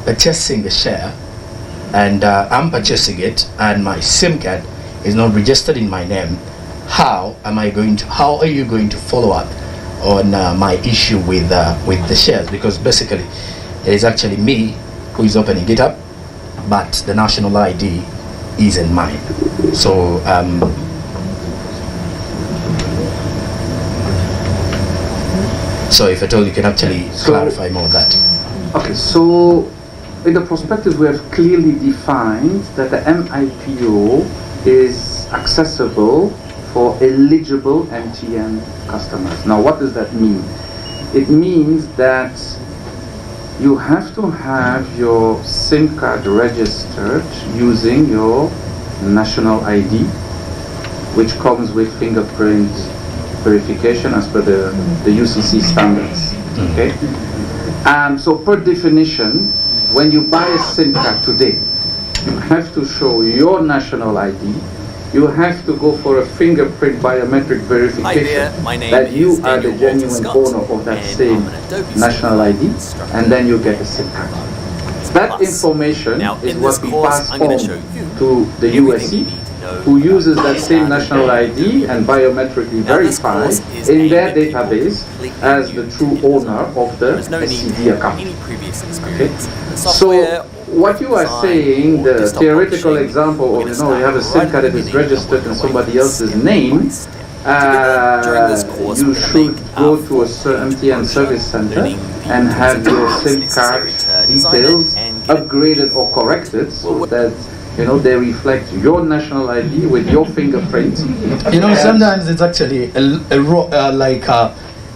purchasing a share, and I'm purchasing it, and my SIM card is not registered in my name, how are you going to follow up on my issue with the shares? Because basically, it is actually me who is opening it up, but the national ID isn't mine. So so if at all you can actually clarify more on that. Okay, so in the prospectus we have clearly defined that the MIPO is accessible for eligible MTN customers. Now what does that mean? It means that you have to have your SIM card registered using your national ID, which comes with fingerprint verification as per the UCC standards. Okay, and so per definition, when you buy a SIM card today, you have to show your national ID. You have to go for a fingerprint biometric verification that you are the genuine owner of that same national ID, and then you get a SIM card. That information is what we pass on to the USC, who uses that same national ID and biometrically verifies in their database as the true owner of the SCD account. Okay? So what you are saying, the theoretical example of, you have a SIM card that is registered in somebody else's name, you should go to a MTN service center and have your SIM card details upgraded or corrected so that they reflect your national ID with your fingerprint. Sometimes it's actually a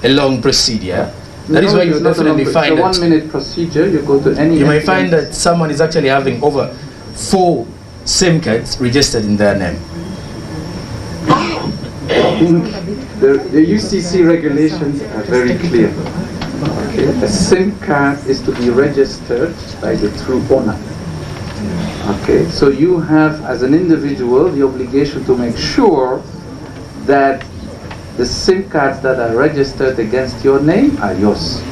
long procedure. That is why you definitely find that. It's a 1-minute procedure. You go to any. You may find that someone is actually having over 4 SIM cards registered in their name. I think the UCC regulations are very clear. Okay? A SIM card is to be registered by the true owner. Okay, so you have, as an individual, the obligation to make sure that the SIM cards that are registered against your name are yours.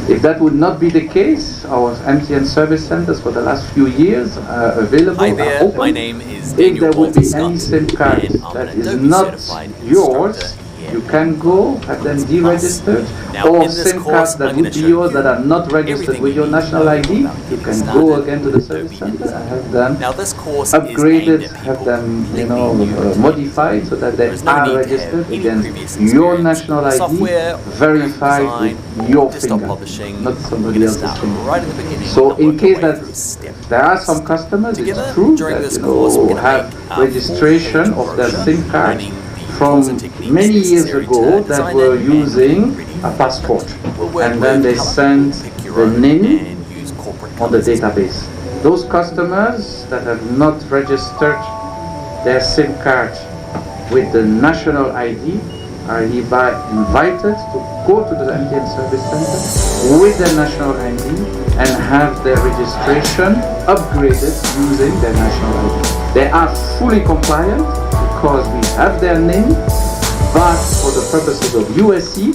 If that would not be the case, our MTN service centers for the last few years are available, are open. My name is if there would be any SIM card that is not yours, you can go have them deregistered, or SIM cards that would be yours that are not registered with your national ID, you can go again to the service center and have them upgraded, have them modified so that they are registered against your national ID, verified with your finger, not somebody else's finger. So in case that there are some customers, it's true that have registration of their SIM card from many years ago that were using a passport, and then they sent the NIN on the database. Those customers that have not registered their SIM card with the national ID are hereby invited to go to the MTN service center with their national ID and have their registration upgraded using their national ID. They are fully compliant because we have their name but for the purposes of USC,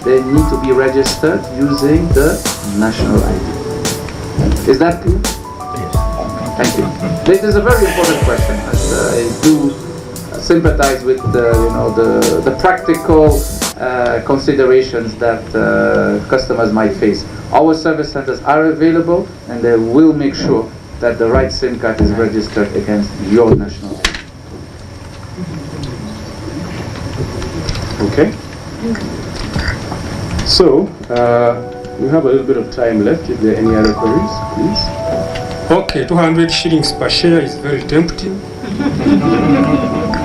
they need to be registered using the national ID. Is that clear? Yes. Thank you. This is a very important question, and I do sympathize with the practical considerations that customers might face. Our service centers are available, and they will make sure that the right SIM card is registered against your national ID. Okay. So, we have a little bit of time left. If there are any other queries, please. Okay, 200 shillings per share is very tempting.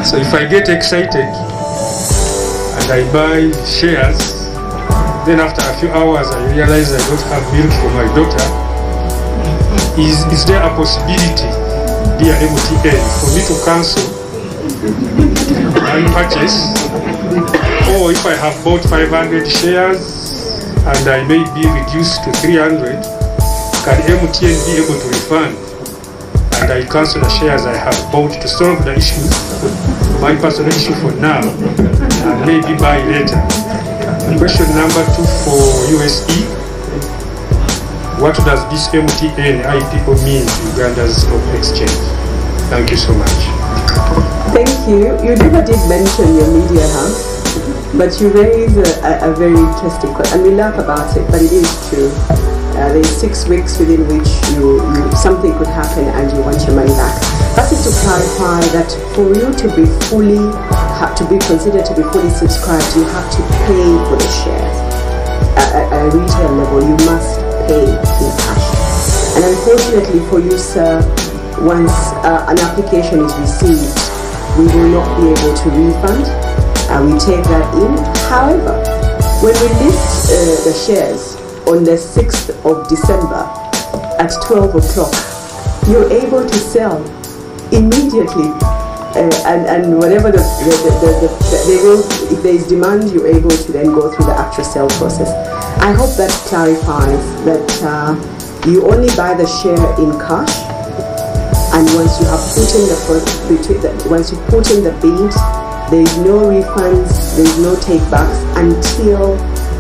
So if I get excited and I buy shares, then after a few hours I realize I don't have milk for my daughter, is there a possibility, dear MTN, for me to cancel and purchase? Or if I have bought 500 shares and I may be reduced to 300, can MTN be able to refund and I cancel the shares I have bought to solve the issue, my personal issue for now, and maybe buy later? Question number 2 for USE. What does this MTN IPO mean to Uganda's stock exchange? Thank you so much. Thank you. You never did mention your media house, but you raise a very interesting question, and we laugh about it, but it is true. There's 6 weeks within which something could happen and you want your money back. That is to clarify that for you to be considered to be fully subscribed, you have to pay for the shares. At a retail level, you must pay in cash. And unfortunately for you, sir, once an application is received, we will not be able to refund. We take that in. However, when we list the shares on the 6th of December at 12 o'clock, you're able to sell immediately, and whatever they will, if there is demand, you're able to then go through the actual sale process. I hope that clarifies that you only buy the share in cash, and once you have once you put in the bid, there is no refunds, there is no takebacks until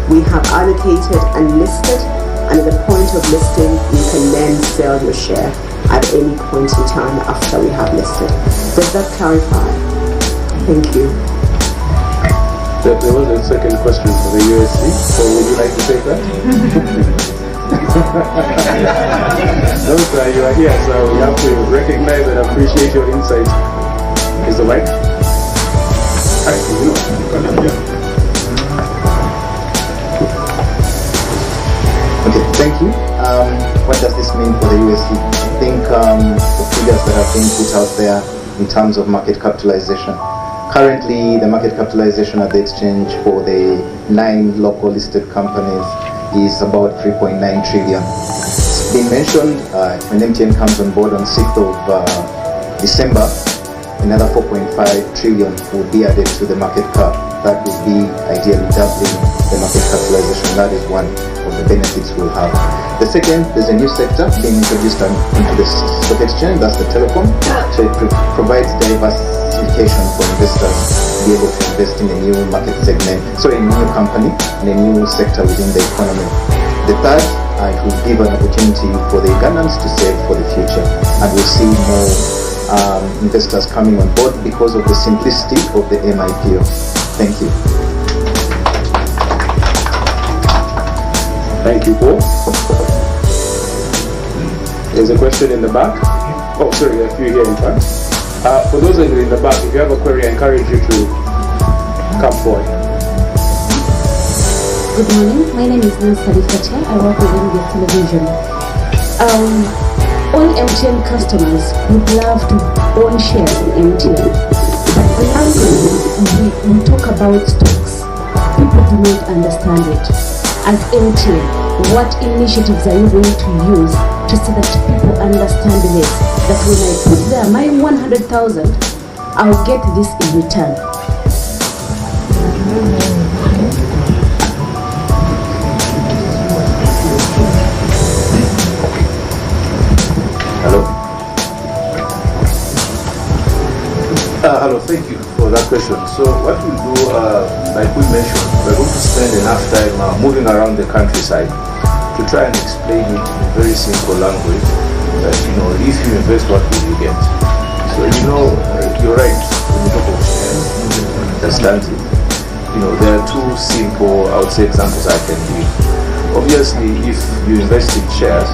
we have allocated and listed, and at the point of listing, you can then sell your share at any point in time after we have listed. Does that clarify? Thank you. There was a second question for the USC, so would you like to take that? No, sir, you are here, so we have to recognize and appreciate your insight. Is the mic? Okay, thank you. What does this mean for the USC? I think the figures that have been put out there in terms of market capitalization. Currently, the market capitalization at the exchange for the 9 local listed companies is about 3.9 trillion. It's been mentioned when MTN comes on board on 6th of December, another 4.5 trillion will be added to the market cap. That would be ideally doubling the market capitalization. That is one of the benefits we'll have. The second, there's a new sector being introduced into the stock exchange, that's the telecom. So it provides diversification for investors to be able to invest in a new market segment, so a new company and a new sector within the economy. The third, it will give an opportunity for the Ugandans to save for the future, and we'll see more investors coming on board because of the simplicity of the MIPO. Thank you. Thank you, Paul. There's a question in the back. Oh, sorry, a few here in front. For those of you in the back, if you have a query, I encourage you to come forward. Good morning. My name is Nancy Facha. I work with MBS Television. All MTN customers would love to own shares in MTN. But when we talk about stocks, people do not understand it. As MTN, what initiatives are you going to use to see that people understand this? That when I put there my 100,000, I'll get this in return. Hello. Hello, thank you for that question. So what we'll do, like we mentioned, we're going to spend enough time moving around the countryside to try and explain it in very simple language that, if you invest, what will you get? So, you're right, when you talk of shares, understand it. There are two simple, I would say, examples I can give. Obviously, if you invest in shares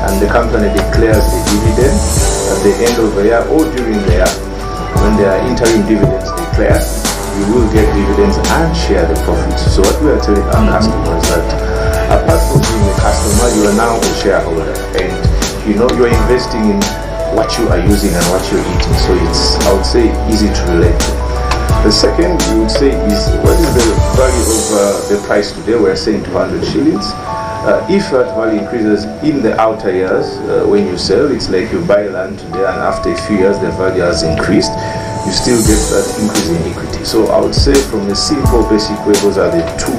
and the company declares the dividend at the end of the year or during the year, when there are interim dividends declared, you will get dividends and share the profits. So what we are telling our customers is that apart from being a customer, you are now a shareholder, and you're investing in what you are using and what you're eating. So it's, I would say, easy to relate to. The second you would say is, what is the value of the price today? We're saying 200 shillings. If that value increases in the outer years, when you sell, it's like you buy land today and after a few years the value has increased, you still get that increase in equity. So I would say from a simple basic way, those are the two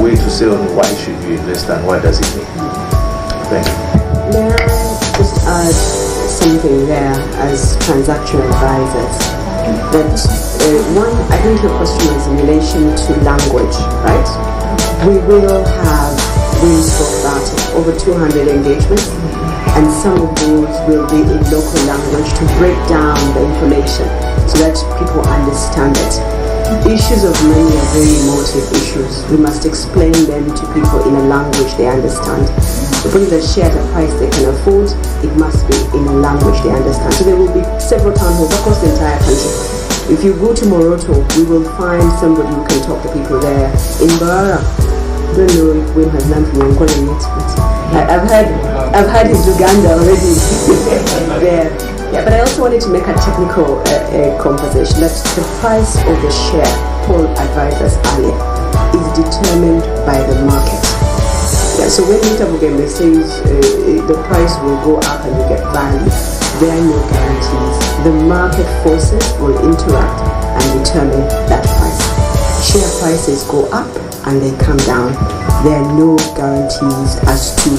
way to say on why should you invest and what does it mean. Thank you. May I just add something there as transaction advisors? That one, I think your question was in relation to language, right? We will have, we spoke about it, over 200 engagements, and some of those will be in local language to break down the information so that people understand it. Issues of money are very emotive issues. We must explain them to people in a language they understand. The people that share the price they can afford, it must be in a language they understand. So there will be several town halls across the entire country. If you go to Moroto, we will find somebody who can talk to people there. In Barara, I don't know if Wim has learned from Yankole yet, but I've had his Uganda already there. Yeah, but I also wanted to make a technical conversation that the price of the share, Paul advised us earlier, is determined by the market. Yeah, so when Mr. Mugembe says the price will go up and you get value, there are no guarantees. The market forces will interact and determine that price. Share prices go up and they come down. There are no guarantees as to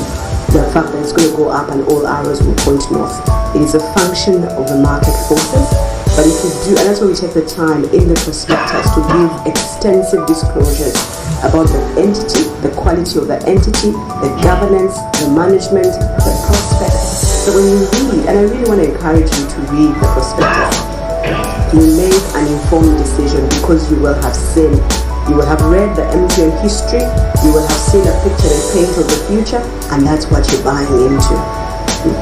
the fact that it's going to go up and all arrows will point north. It is a function of the market forces. But if you do, and that's why we take the time in the prospectus to give extensive disclosures about the entity, the quality of the entity, the governance, the management, the prospects. So when you read, and I really want to encourage you to read the prospectus, you make an informed decision because you will have seen, you will have read the MTN history, you will have seen a picture and paint of the future, and that's what you're buying into.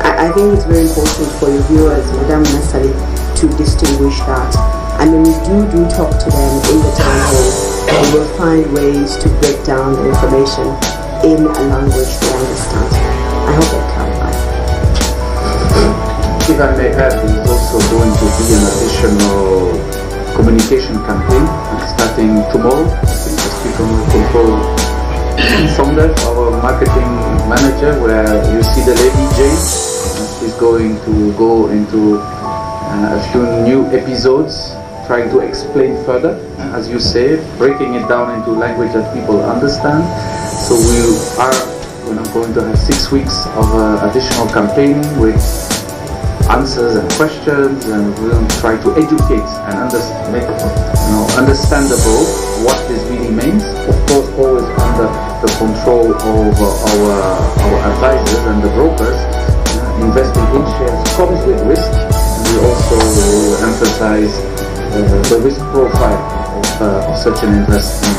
I think it's very important for your viewers, Madam Nassali, to distinguish that. And when we do talk to them in the town hall, we will find ways to break down the information in a language they understand. I hope that clarifies. If I may add, there is also going to be an additional communication campaign starting tomorrow. I think the speaker will control Sonda, our marketing manager, where you see the lady Jane. She's going to go into a few new episodes, trying to explain further, as you say, breaking it down into language that people understand. So we're not going to have 6 weeks of additional campaigning with answers and questions, and we'll try to educate and make understandable what this really means. Of course, always under the control of our advisors and the brokers. Investing in shares comes with risk. We also emphasize the risk profile of such an investment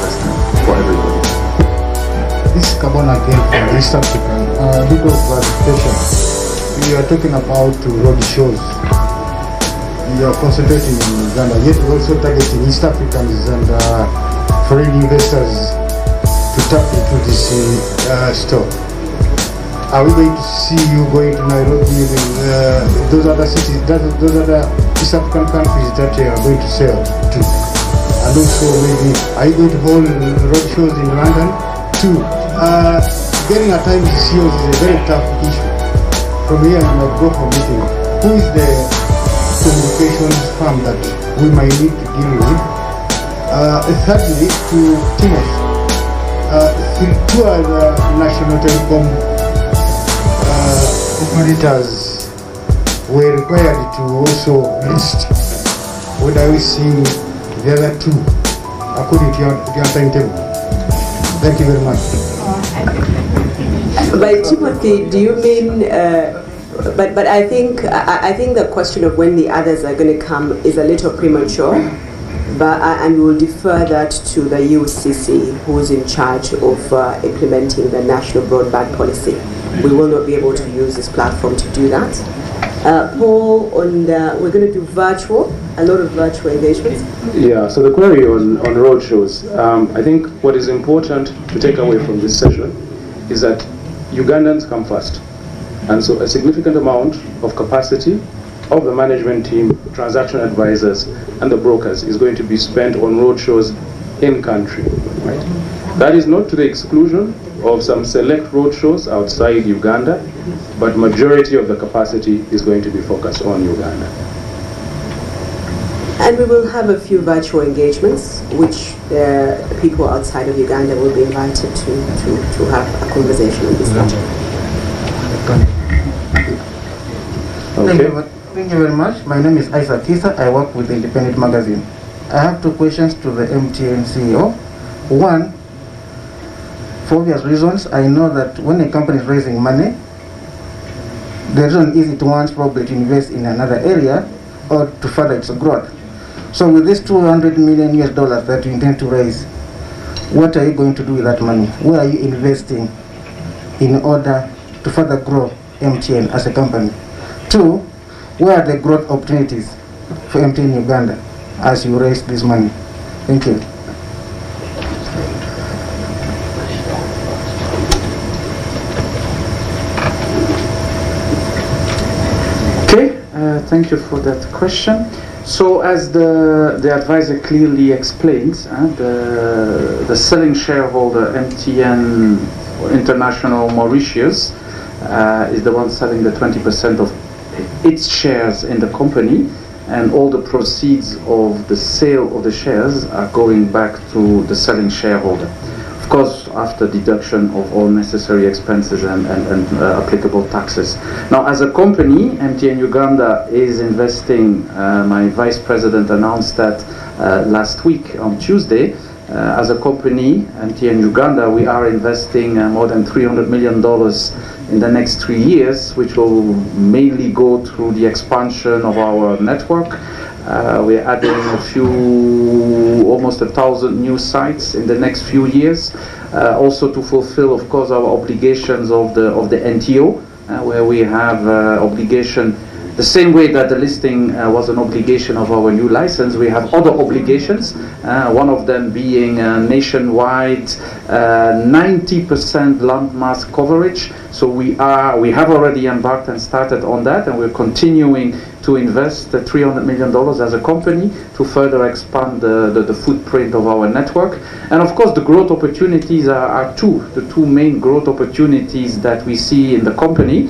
for everybody. This is Kabona again from East Africa. A bit of clarification. We are talking about road shows. We are concentrating in Uganda, yet we're also targeting East Africans and foreign investors to tap into this stock. Are we going to see you going to Nairobi with those other cities, those other East African countries that you are going to sell to? And also maybe, are you going to hold road shows in London? Two, getting a time to see us is a very tough issue. From here you might go for meeting. Who is the communications firm that we might need to deal with? Thirdly, to Timothy, two other national telecom operators were required to also list When are we seeing the other two according to your timetable? Thank you very much. By Timothy, do you mean? But I think the question of when the others are going to come is a little premature. And we'll defer that to the UCC, who's in charge of implementing the national broadband policy. We will not be able to use this platform to do that. Paul, we're going to do a lot of virtual engagements. Yeah, so the query on roadshows, I think what is important to take away from this session is that Ugandans come first. And so a significant amount of capacity of the management team, transaction advisors, and the brokers is going to be spent on roadshows in country. Right? That is not to the exclusion of some select roadshows outside Uganda, but majority of the capacity is going to be focused on Uganda. And we will have a few virtual engagements, which people outside of Uganda will be invited to have a conversation and discussion. Okay. Thank you very much. My name is Isaac Kisa. I work with the Independent Magazine. I have two questions to the MTN CEO. One, for obvious reasons, I know that when a company is raising money, the reason is it wants probably to invest in another area or to further its growth. So with this $200 million that you intend to raise, what are you going to do with that money? Where are you investing in order to further grow MTN as a company? Two, where are the growth opportunities for MTN Uganda as you raise this money? Thank you. Okay, thank you for that question. So as the advisor clearly explains, the selling shareholder MTN International Mauritius is the one selling the 20% of its shares in the company, and all the proceeds of the sale of the shares are going back to the selling shareholder. Of course, after deduction of all necessary expenses and applicable taxes. Now, as a company, MTN Uganda is investing, my vice president announced that last week on Tuesday, as a company, MTN Uganda, we are investing more than $300 million in the next 3 years, which will mainly go through the expansion of our network. We're adding almost 1,000 new sites in the next few years, also to fulfill, of course, our obligations of the NTO, where we have obligation. The same way that the listing was an obligation of our new license, we have other obligations, one of them being nationwide 90% landmass coverage. So we have already embarked and started on that, and we're continuing to invest $300 million as a company to further expand the footprint of our network. And of course, the growth opportunities are the two main growth opportunities that we see in the company.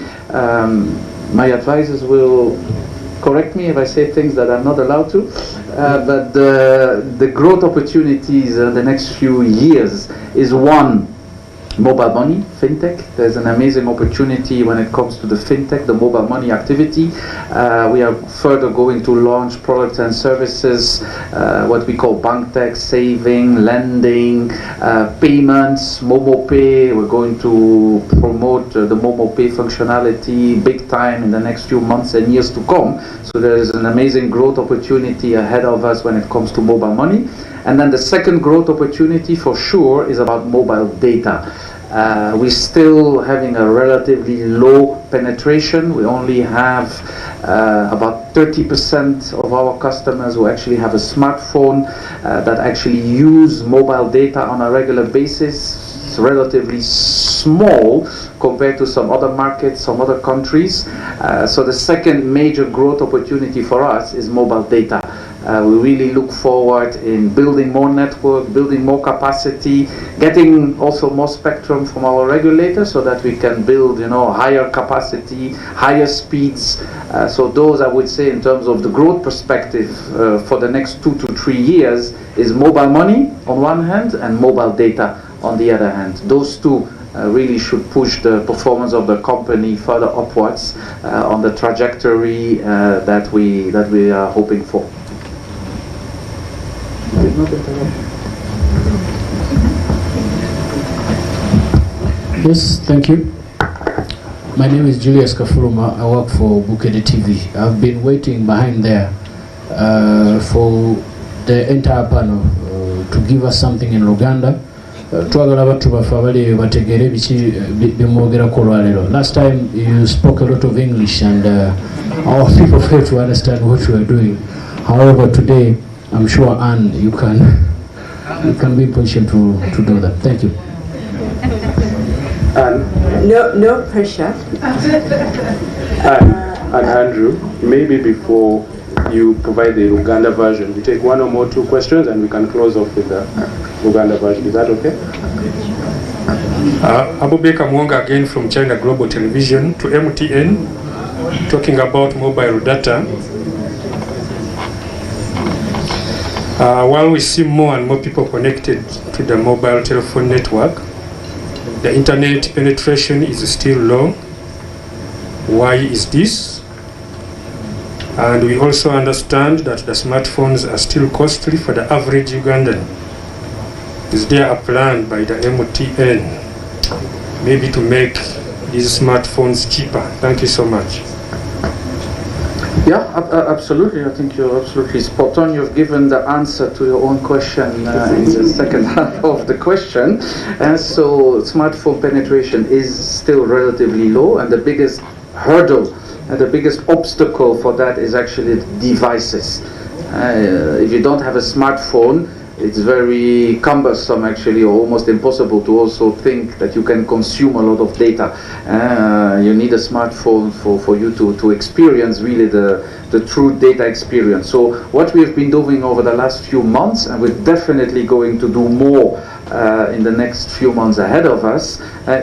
My advisors will correct me if I say things that I'm not allowed to, but the growth opportunities in the next few years is one, mobile money, fintech. There's an amazing opportunity when it comes to the fintech, the mobile money activity. We are further going to launch products and services, what we call bank tech, saving, lending, payments, MomoPay. We're going to promote the MomoPay functionality big time in the next few months and years to come. So there is an amazing growth opportunity ahead of us when it comes to mobile money. And then the second growth opportunity for sure is about mobile data. We're still having a relatively low penetration. We only have about 30% of our customers who actually have a smartphone that actually use mobile data on a regular basis. It's relatively small compared to some other markets, some other countries. So the second major growth opportunity for us is mobile data. We really look forward in building more network, building more capacity, getting also more spectrum from our regulators so that we can build, higher capacity, higher speeds. So those, I would say, in terms of the growth perspective for the next 2 to 3 years is mobile money on one hand and mobile data on the other hand. Those two really should push the performance of the company further upwards on the trajectory that we are hoping for. Yes, thank you. My name is Julius Kafuruma. I work for Bukede TV. I've been waiting behind there for the entire panel to give us something in Luganda. Last time you spoke a lot of English and our people failed to understand what you are doing. However, today I'm sure Anne you can be in position to do that. Thank you. No pressure. And Andrew, maybe before you provide the Uganda version, we take one or more two questions and we can close off with the Uganda version. Is that okay? Abubakar Mwonga again from China Global Television to MTN, talking about mobile data. While we see more and more people connected to the mobile telephone network, the internet penetration is still low. Why is this? And we also understand that the smartphones are still costly for the average Ugandan. Is there a plan by the MTN maybe to make these smartphones cheaper? Thank you so much. Yeah, absolutely. I think you're absolutely spot on. You've given the answer to your own question in the second half of the question. So smartphone penetration is still relatively low, and the biggest hurdle and the biggest obstacle for that is actually the devices. If you don't have a smartphone, it's very cumbersome, actually, or almost impossible to also think that you can consume a lot of data. You need a smartphone for you to experience really the true data experience. So what we've been doing over the last few months, and we're definitely going to do more in the next few months ahead of us,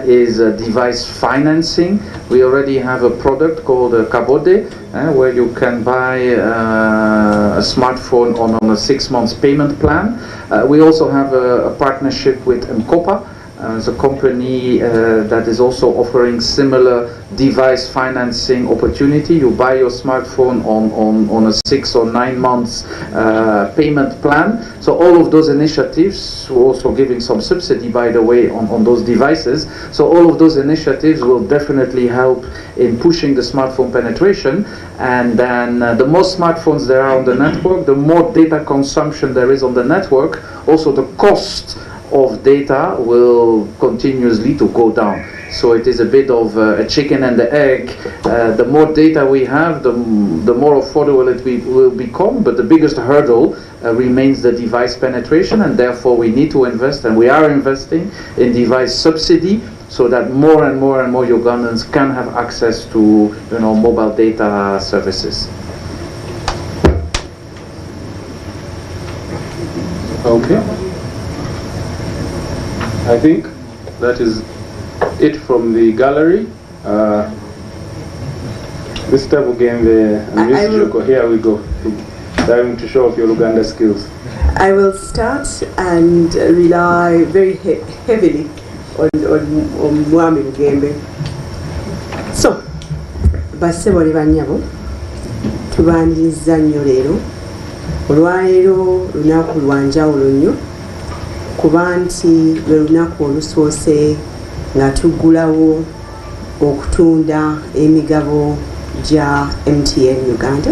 is device financing. We already have a product called Kabode, where you can buy a smartphone on a 6 months payment plan. We also have a partnership with Mkopa, as a company that is also offering similar device financing opportunity. You buy your smartphone on a 6 or 9 months payment plan. So all of those initiatives, we're also giving some subsidy, by the way, on those devices. So all of those initiatives will definitely help in pushing the smartphone penetration. And then the more smartphones there are on the network, the more data consumption there is on the network. Also the cost of data will continuously to go down. So it is a bit of a chicken and the egg. The more data we have, the more affordable it will become, but the biggest hurdle remains the device penetration, and therefore we need to invest, and we are investing in device subsidy, so that more and more and more Ugandans can have access to mobile data services. Okay. I think that is it from the gallery. This time again, Miss Joko, here we go. Time to show off your Uganda skills. I will start and rely very heavily on Mwami Mugembe. So, bassebo ne bannyabo, tubandirizza nnyo leero. Olwaleero lunaku lwa njawulo nnyo, kuba nti lwe lunaku olusoose nga tuggulawo okutunda emigabo gya MTN Uganda.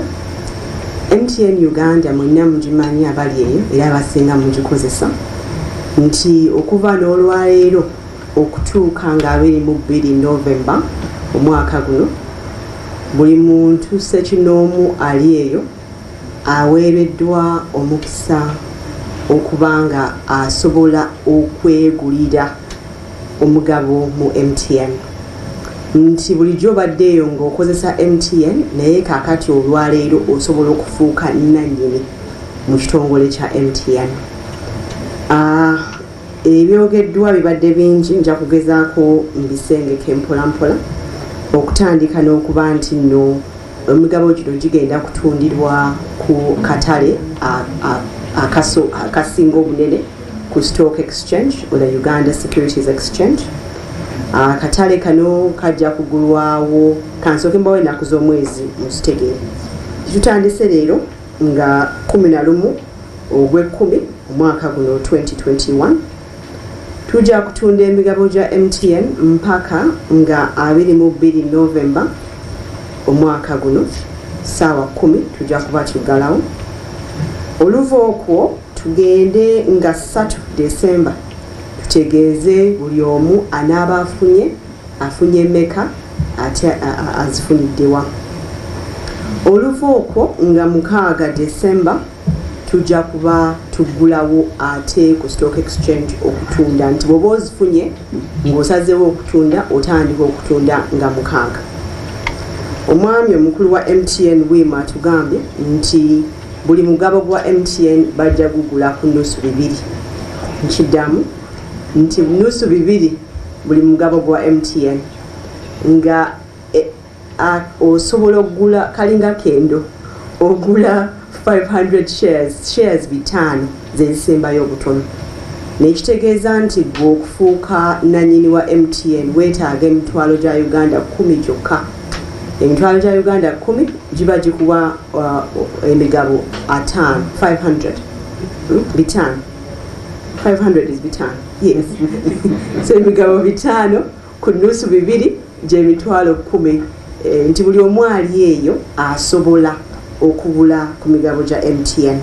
MTN Uganda mwenna mugimanyi abali eyo era abasinga mugikozesa, nti okuva n'olwaleero okutuuka nga 22 Novemba omwaka guno, buli muntu ssekinoomu ali eyo aweereddwa omukisa okubanga asobola okwegulira omugabo mu MTN. Nti bulijjo baddeeyo ng'okozesa MTN, naye kaakati olwaleero osobola okufuuka nannyini mu kitongole kya MTN. Ebyogeddwa bibadde bingi, nja kugezaako mbisengeke mpola mpola, okutandika n'okuba nti nno emigabo gino gigenda kutundirwa ku katale akasinga obunene ku Stock Exchange oba Uganda Securities Exchange. Akatale kano kajja kugulwawo, kansooke mbawo ennaku z'omwezi muzitegeere. Tutandise leero nga 11 ogw'ekkumi omwaka guno 2021 tujja kutunda emigabo gya MTN mpaka nga 22 November omwaka guno saawa 10 tujja kuba tugalawo. Oluva okwo tugende nga 3 December tutegeeze buli omu anaaba afunye meka ate azifuniddewa. Oluva okwo nga 6 December tujja kuba tugulawo ate ku stock exchange okutunda nti bw'oba ozifunye ng'osazeewo okutunda otandika okutunda nga 6. Omwami omukulu wa MTN Wima atugambye nti buli mugabo gwa MTN bajja gugula ku nnusu 2. Nkiddamu nti nnusu 2 buli mugabo gwa MTN nga osobola okugula kalinga kendo ogula 500 shares 5 zezisembayo obutono. Nekitegeeza nti gwe okufuuka nanyini wa MTN weetaaga emitwalo gya Uganda 10 kyokka. Emitwalo gya Uganda 10 giba gikuwa emigabo 500 bitano. 500 is bitano. Yes. So emigabo 5 ku nnusu 2 gy'emitwalo 10. Nti buli omu ali eyo asobola okugula ku migabo gya MTN.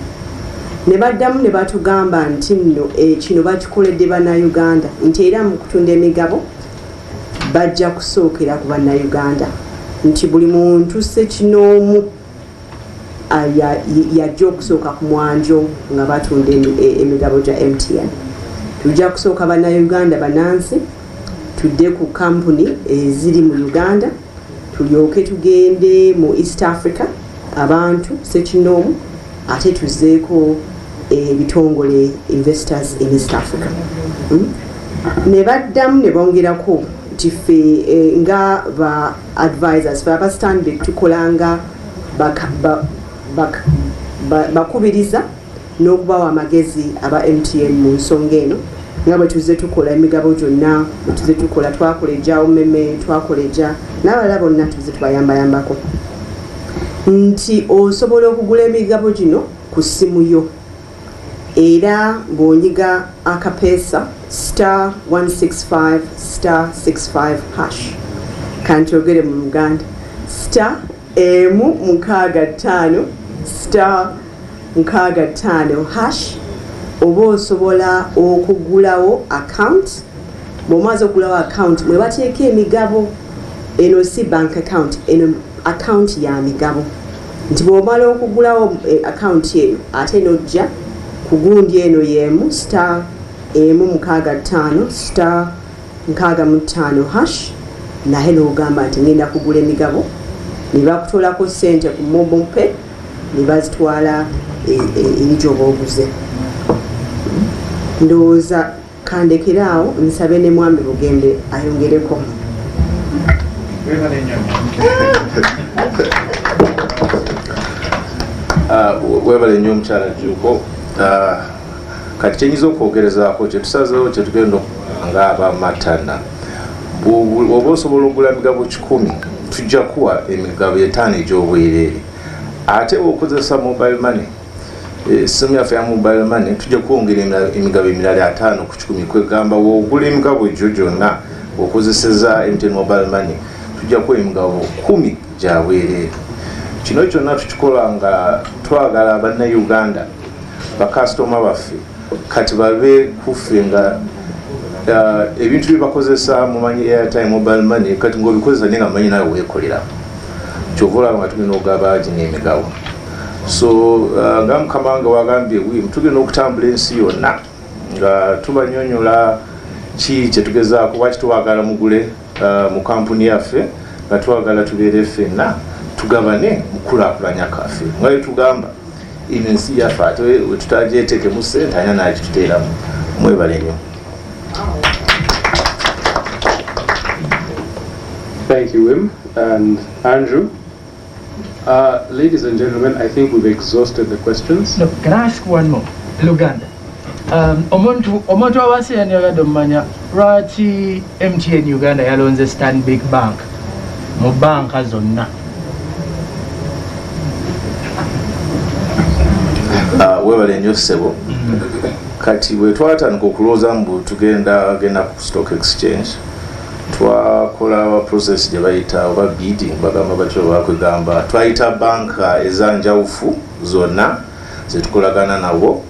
Ne baddamu ne batugamba nti nno kino bakikoledde bannayuganda nti era mu kutunda emigabo bajja kusookera ku bannayuganda nti buli muntu ssekinoomu yajja okusooka ku mwanjo nga batunda emigabo gya MTN. Tujja kusooka bannayuganda banansi tudde ku kampuni eziri mu Uganda tulyoke tugende mu East Africa abantu ssekinoomu ate tuzeeko ebitongole investors in East Africa. Ne baddamu ne bongerako nti ffe nga ba advisors fe aba Stanbic tukolanga bakubiriza n'okubawa amagezi aba MTN mu nsonga eno nga bwe tuze tukola emigabo gyonna bwe tuze tukola twakola ejja omeme twakola ejja n'abalala bonna tuze tubayambayambako nti osobola okugula emigabo gino ku ssimu yo era bw'onyiga akapeesa *165*65# kankyogere mu Luganda *165*65# oba osobola okugulawo account. Bw'omaze okugulawo account mwe bateeka emigabo eno si bank account eno account ya migabo nti bw'omala okugulawo account eyo ate n'ojja ku gundi eno y'emu *165*65# naye n'ogamba nti ngenda kugula emigabo ne bakutoolako ssente ku mobile pay ne bazitwala eri gy'oba oguze. Ndowooza kandekeraawo nsabe ne mwami Bugembe ayongereko. Webale nnyo omukyala Jjuuko. Kati kyenyiza okwogerezaako kyetusazeewo kyetugenda nga abamatana oba osobola okugula emigabo 10 tujja kuwa emigabo 5 egy'obwereere ate okozesa mobile money essimu yaffe ya mobile money tujja kwongera emigabo emirala 5 ku 10 kwegamba woogula emigabo egyo gyonna okozeseza MTN mobile money tujja kuwa emigabo 10 gya bwereere. Kino kyonna tukikola nga twagala bannayuganda bakasitoma baffe kati babe kuffe nga ebintu bye bakozesa mumanyi airtime mobile money kati ng'obikozesa naye nga manyi nawe weekolera kyova olaba nga tugenda okugaba gino emigabo. So nga Mukama wange wagambye tugenda okutambula ensi yonna nga tubanyonyola ki kyetugezaako lwaki twagala mugule mu kampuni yaffe nga twagala tubeere ffenna tugabane mukulaakulanya kaffe nga tugamba ino ensi yaffe ate wetutagyeteekemu ssente alina n'agituteeramu. Mwebale nnyo. Thank you, Wim and Andrew. Ladies and gentlemen, I think we've exhausted the questions. No, can I ask one more? Luganda. Omuntu abasi yanyagadde omumanya lwaki MTN Uganda yalonze Stanbic Bank mu banka zonna? webale nnyo ssebo. Kati bwe twatandika okulowooza mbu tugenda ku stock exchange, twakola process gye bayita oba bidding, bagamba batyo bakwegamba, twayita banka ezanjawufu zonna zetukolagana nabo,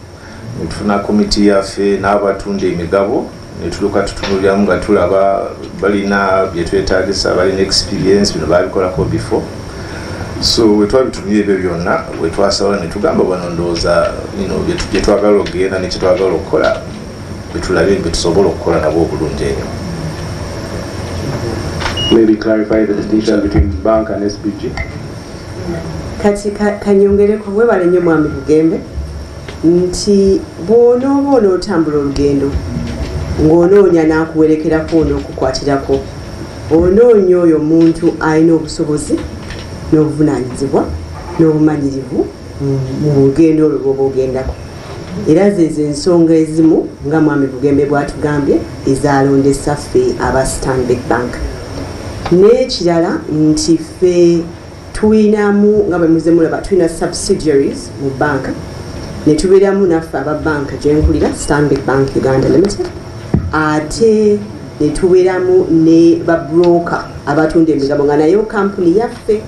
ne tufuna komiti yaffe n'abatunda emigabo, ne tuluka tutunuliramu nga tulaba balina bye twetaagisa, balina experience, bino babikolako before. So we twabitumye ebyo byonna, we twasaba ne tugamba bano ndowooza bye twagala okugenda ne kye twagala okukola bitulabe bye tusobola okukola nabo obulungi ennyo. Maybe clarify the distinction between bank and SBG. Kati kanyongereko webale nnyo mwami Bugembe nti bw'onooba onootambula olugendo ng'onoonya n'akuwerekerako n'okukwatirako, onoonya oyo omuntu alina obusobozi n'obuvunaanyizibwa n'obumanyirivu mu lugendo olwo lw'oba ogendako. Era zezo ensonga ezimu nga mwami Bugembe bw'atugambye ezalondesa ffe aba Stanbic Bank. N'ekirala nti ffe tulinamu nga bwe muze mulaba tulina subsidiaries mu banka, ne tubeeramu naffe aba banka gye nkulira Stanbic Bank Uganda Limited, ate ne tubeeramu ne babroker abatunda emigabo nga nayo kampuni yaffe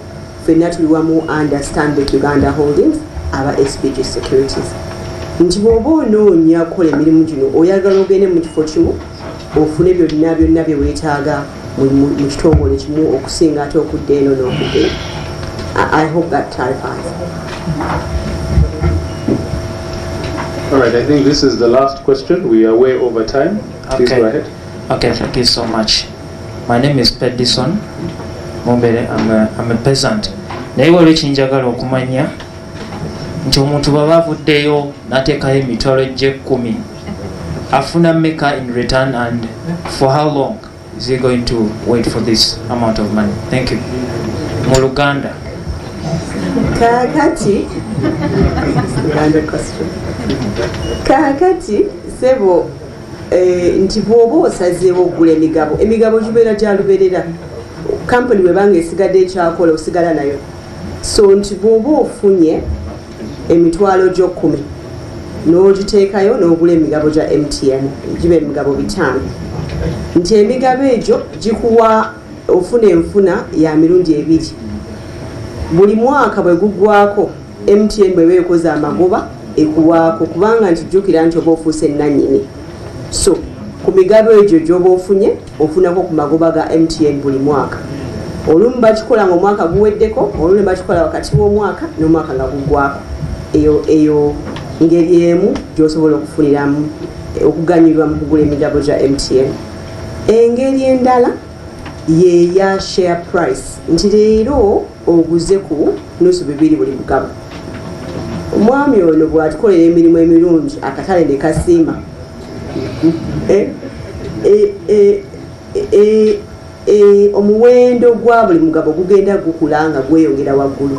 ffenna tuli wamu under Stanbic Uganda Holdings aba SBG Securities. Nti bw'oba onoonya kukola emirimu gino oyagala ogende mu kifo kimu ofune byonna bye weetaaga mu kitongole kimu okusinga ate okudda eno n'okudda eno. I hope that clarifies. All right, I think this is the last question. We are way over time. Please go ahead. Okay, thank you so much. My name is Pedison Mombere. I'm a peasant. Naye olwekyo njagala okumanya nti omuntu bw'aba avuddeyo n'ateekayo emitwalo gye 10 afuna mmeka in return, and for how long is he going to wait for this amount of money? Thank you. Mu Luganda. Kakati sebo nti bw'oba osazeewo okugula emigabo gibeera gya luberera, kampuni bwebanga esigadde ekyakola osigala nayo. So nti bw'oba ofunye emitwalo gyo 10 n'ogiteekayo n'ogula emigabo gya MTN, giba emigabo 5, nti emigabo egyo gikuwa ofuna enfuna ya mirundi 2. Buli mwaka bwe guggwako MTN bwe beekoza amagoba ekuwaako, kubanga nti jjukira nti oba ofuuse ennannyini. So ku migabo egyo gy'oba ofunye ofunako ku magoba ga MTN buli mwaka. Olumu bakikola ng'omwaka guweddeko, olumu bakikola wakati w'omwaka n'omwaka nga guggwako. Eyo ngeri emu gy'osobola okufuniramu okuganyulwa mu kugula emigabo gya MTN. Engeri endala ye ya share price, nti leero oguze ku nusu 2 buli mugabo. Omwami ono bw'atukolera emirimu emirungi akatale ne kasiima, omuwendo gwa buli mugabo gugenda gukula nga gweyongera waggulu.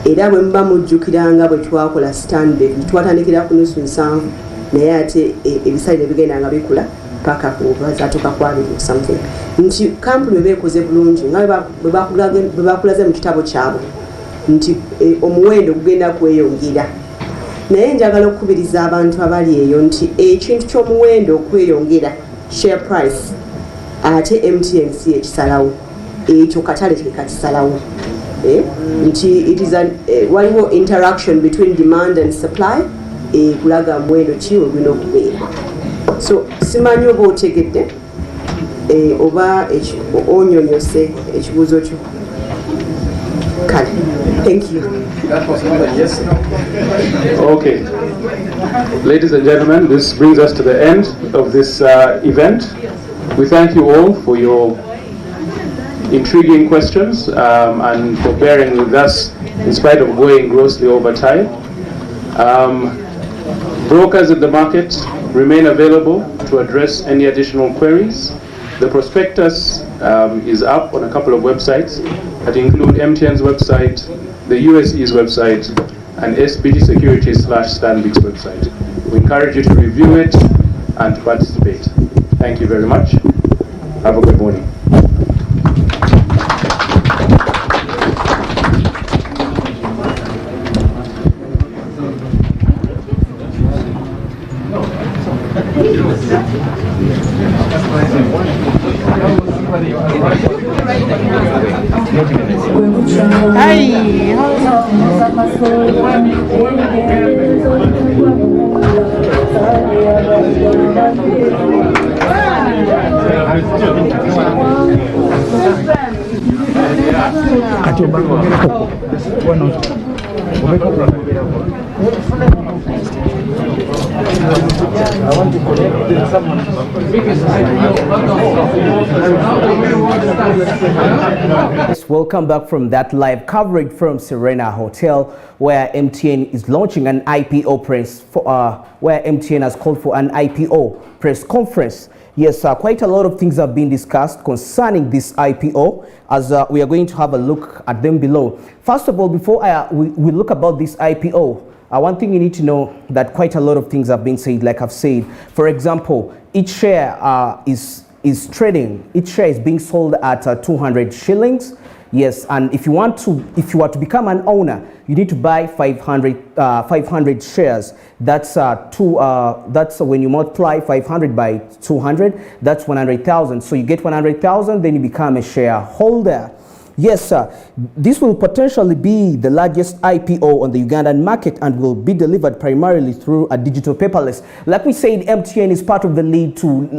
Era bwe muba mujjukiranga bwe twakola Stanbic twatandikira ku nusu 7, naye ate ebisale ne bigenda nga bikula paka zatuuka ku 20 something. Nti kampuni beekoze bulungi nga bwe bakulaze mu kitabo kyabwe nti omuwendo gugenda kweyongera. Naye njagala okukubiriza abantu abali eyo nti ekintu ky'omuwendo okweyongera, share price, ate MTN si ekisalawo, ekyo katale tekakisalawo. Nti it is waliwo interaction between demand and supply, kulaga muwendo ki ogulina okubeera. So simanyi oba otegedde oba onyonyose ekibuuzo kyo. Kale, thank you. Yes. Okay. Ladies and gentlemen, this brings us to the end of this event. We thank you all for your intriguing questions and for bearing with us in spite of going grossly over time. Brokers in the market remain available to address any additional queries. The prospectus is up on a couple of websites that include MTN's website, the USE's website, and SBG Securities/Stanbic's website. We encourage you to review it and to participate. Thank you very much. Have a good morning. Welcome back from that live coverage from Serena Hotel, where MTN is launching an IPO press where MTN has called for an IPO press conference. Yes, quite a lot of things have been discussed concerning this IPO, as we are going to have a look at them below. First of all, before we look about this IPO, one thing you need to know that quite a lot of things have been said, like I've said. For example, each share is trading. Each share is being sold at 200 shillings. Yes, and if you are to become an owner, you need to buy 500 shares. That's that's when you multiply 500 by 200, that's 100,000. So you get 100,000, then you become a shareholder. Yes, this will potentially be the largest IPO on the Ugandan market and will be delivered primarily through a digital paperless. Like we said, MTN is part of the lead to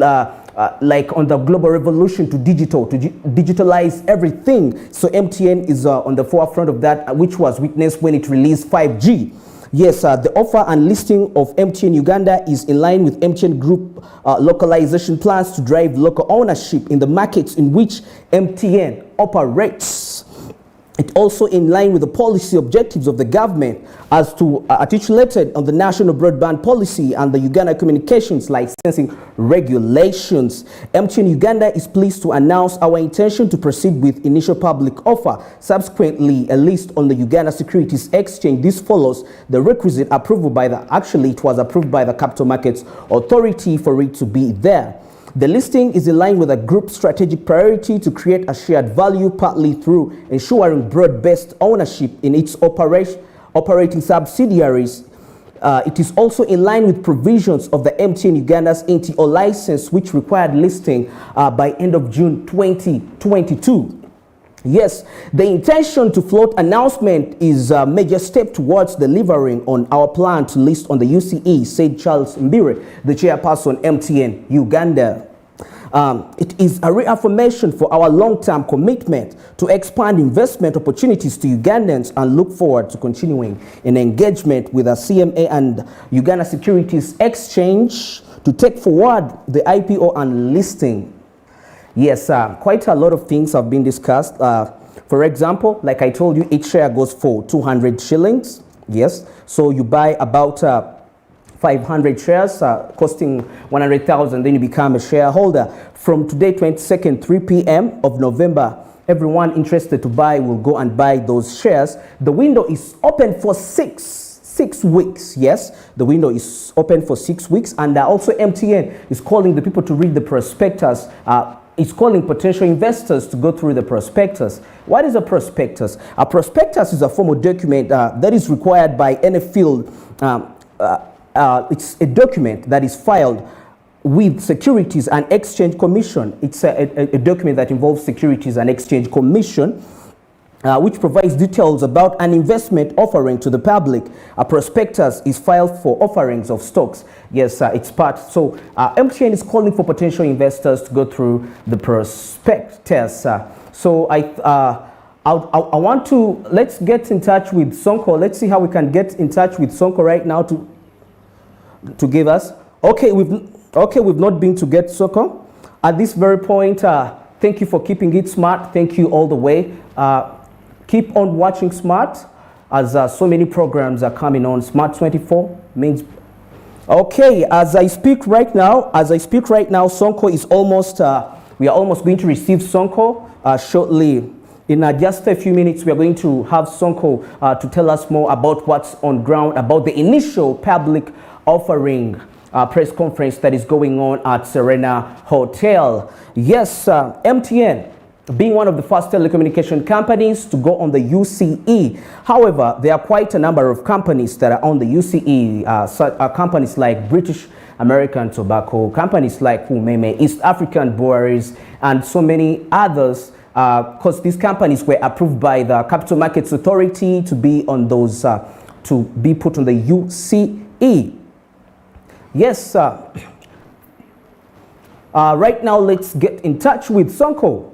like on the global revolution to digitalize everything. So MTN is on the forefront of that, which was witnessed when it released 5G. Yes, the offer and listing of MTN Uganda is in line with MTN Group localization plans to drive local ownership in the markets in which MTN operates. It's also in line with the policy objectives of the government as to articulated on the national broadband policy and the Uganda communications licensing regulations. MTN Uganda is pleased to announce our intention to proceed with initial public offer. Subsequently, a list on the Uganda Securities Exchange. This follows the requisite approval by it was approved by the Capital Markets Authority for it to be there. The listing is in line with a group's strategic priority to create a shared value, partly through ensuring broad-based ownership in its operating subsidiaries. It is also in line with provisions of the MTN Uganda's NTO license, which required listing by end of June 2022. Yes, the intention to float announcement is a major step towards delivering on our plan to list on the UCE, said Charles Mbire, the chairperson MTN Uganda. It is a reaffirmation for our long-term commitment to expand investment opportunities to Ugandans and look forward to continuing an engagement with the CMA and Uganda Securities Exchange to take forward the IPO and listing. Yes, quite a lot of things have been discussed. For example, like I told you, each share goes for 200 shillings. Yes, so you buy about 500 shares costing 100,000, then you become a shareholder. From today, 22nd, 3 p.m. of November, everyone interested to buy will go and buy those shares. The window is open for six weeks. Yes, the window is open for 6 weeks, and also MTN is calling the people to read the prospectus. It's calling potential investors to go through the prospectus. What is a prospectus? A prospectus is a formal document that is required by any field. It's a document that is filed with Securities and Exchange Commission. It's a document that involves Securities and Exchange Commission, which provides details about an investment offering to the public. A prospectus is filed for offerings of stocks. Yes, it's part. So MTN is calling for potential investors to go through the prospectus. So I want to, let's get in touch with Sonko. Let's see how we can get in touch with Sonko right now to give us. Okay, we've not been to get Sonko. At this very point, thank you for keeping it smart. Thank you all the way. Keep on watching Smart, as so many programs are coming on. Smart 24 means. Okay, as I speak right now, Sonko is almost. We are almost going to receive Sonko shortly. In just a few minutes, we are going to have Sonko to tell us more about what's on ground, about the initial public offering press conference that is going on at Serena Hotel. Yes, MTN being one of the first telecommunication companies to go on the UCE. However, there are quite a number of companies that are on the UCE, companies like British American Tobacco, companies like Umeme, East African Breweries, and so many others, because these companies were approved by the Capital Markets Authority to be on those, to be put on the UCE. Yes, right now let's get in touch with Sonko.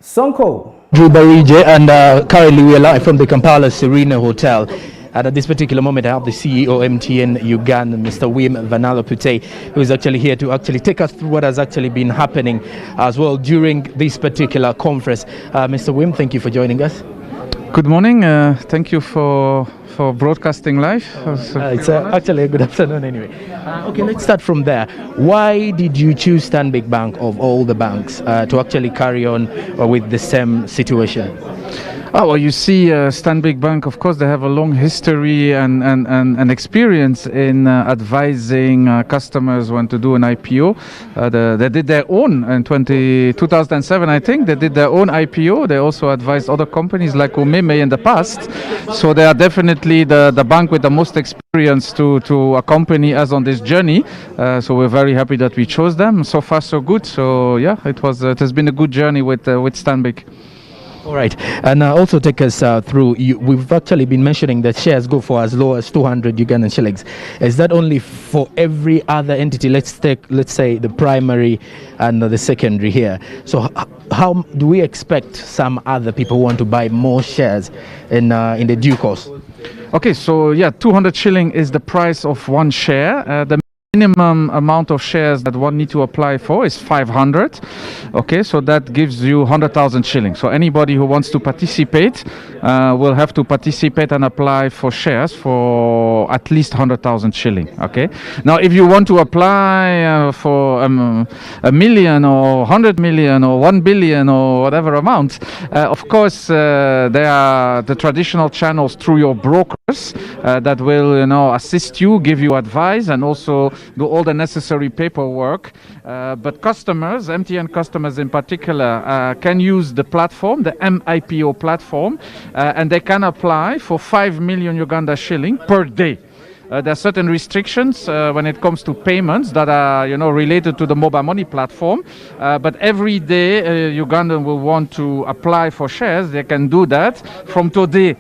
Sonko. Drew Barije, and currently we are live from the Kampala Serena Hotel. And at this particular moment, I have the CEO MTN Uganda, Mr. Wim Vanala-Pute, who is actually here to actually take us through what has actually been happening as well during this particular conference. Mr. Wim, thank you for joining us. Good morning. Thank you for broadcasting live. It's actually a good afternoon anyway. Okay, let's start from there. Why did you choose Stanbic Bank of all the banks to actually carry on with the same situation? Oh, well, you see, Stanbic Bank, of course, they have a long history and experience in advising customers when to do an IPO. They did their own in 2007, I think. They did their own IPO. They also advised other companies like Umeme in the past. So they are definitely the bank with the most experience to accompany us on this journey. So we're very happy that we chose them. So far, so good. So yeah, it has been a good journey with Stanbic. All right, and also take us through. We've actually been mentioning that shares go for as low as 200 Ugandan shillings. Is that only for every other entity? Let's say the primary and the secondary here. So how do we expect some other people who want to buy more shares in the due course? Okay, so yeah, 200 shilling is the price of one share. The minimum amount of shares that one need to apply for is 500. Okay, so that gives you 100,000 shillings. So anybody who wants to participate will have to participate and apply for shares for at least 100,000 shilling. Okay, now if you want to apply for a million or 100 million or 1 billion or whatever amount, of course there are the traditional channels through your brokers that will assist you, give you advice, and also do all the necessary paperwork. But customers, MTN customers in particular, can use the platform, the MIPO platform, and they can apply for 5 million Uganda shilling per day. There are certain restrictions when it comes to payments that are, related to the mobile money platform. But every day, Ugandan will want to apply for shares. They can do that from today.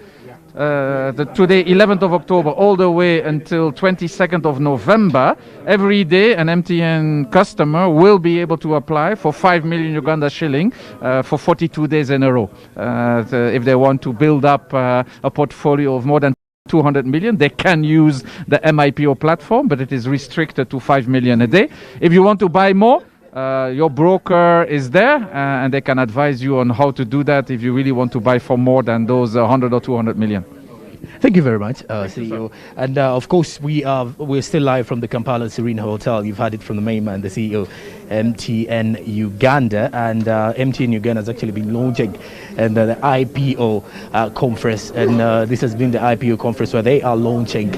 Today, 11th of October, all the way until 22nd of November, every day an MTN customer will be able to apply for 5 million Uganda shilling for 42 days in a row. If they want to build up a portfolio of more than 200 million, they can use the MIPO platform, but it is restricted to 5 million a day. If you want to buy more, your broker is there and they can advise you on how to do that if you really want to buy for more than those 100 or 200 million. Thank you very much, CEO. And of course, we're still live from the Kampala Serena Hotel. You've heard it from the main man, the CEO, MTN Uganda, and MTN Uganda has actually been launching the IPO conference, and this has been the IPO conference where they are launching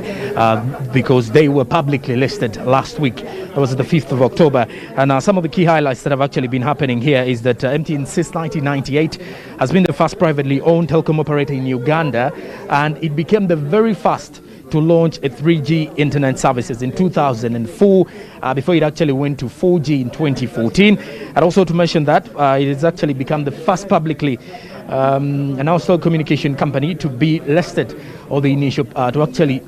because they were publicly listed last week. That was the 5th of October, and some of the key highlights that have actually been happening here is that MTN since 1998 has been the first privately owned telecom operator in Uganda, and it became the very first to launch a 3G internet services in 2004 before it actually went to 4G in 2014. And also to mention that it has actually become the first publicly announced telecommunication company to be listed, or the initial to actually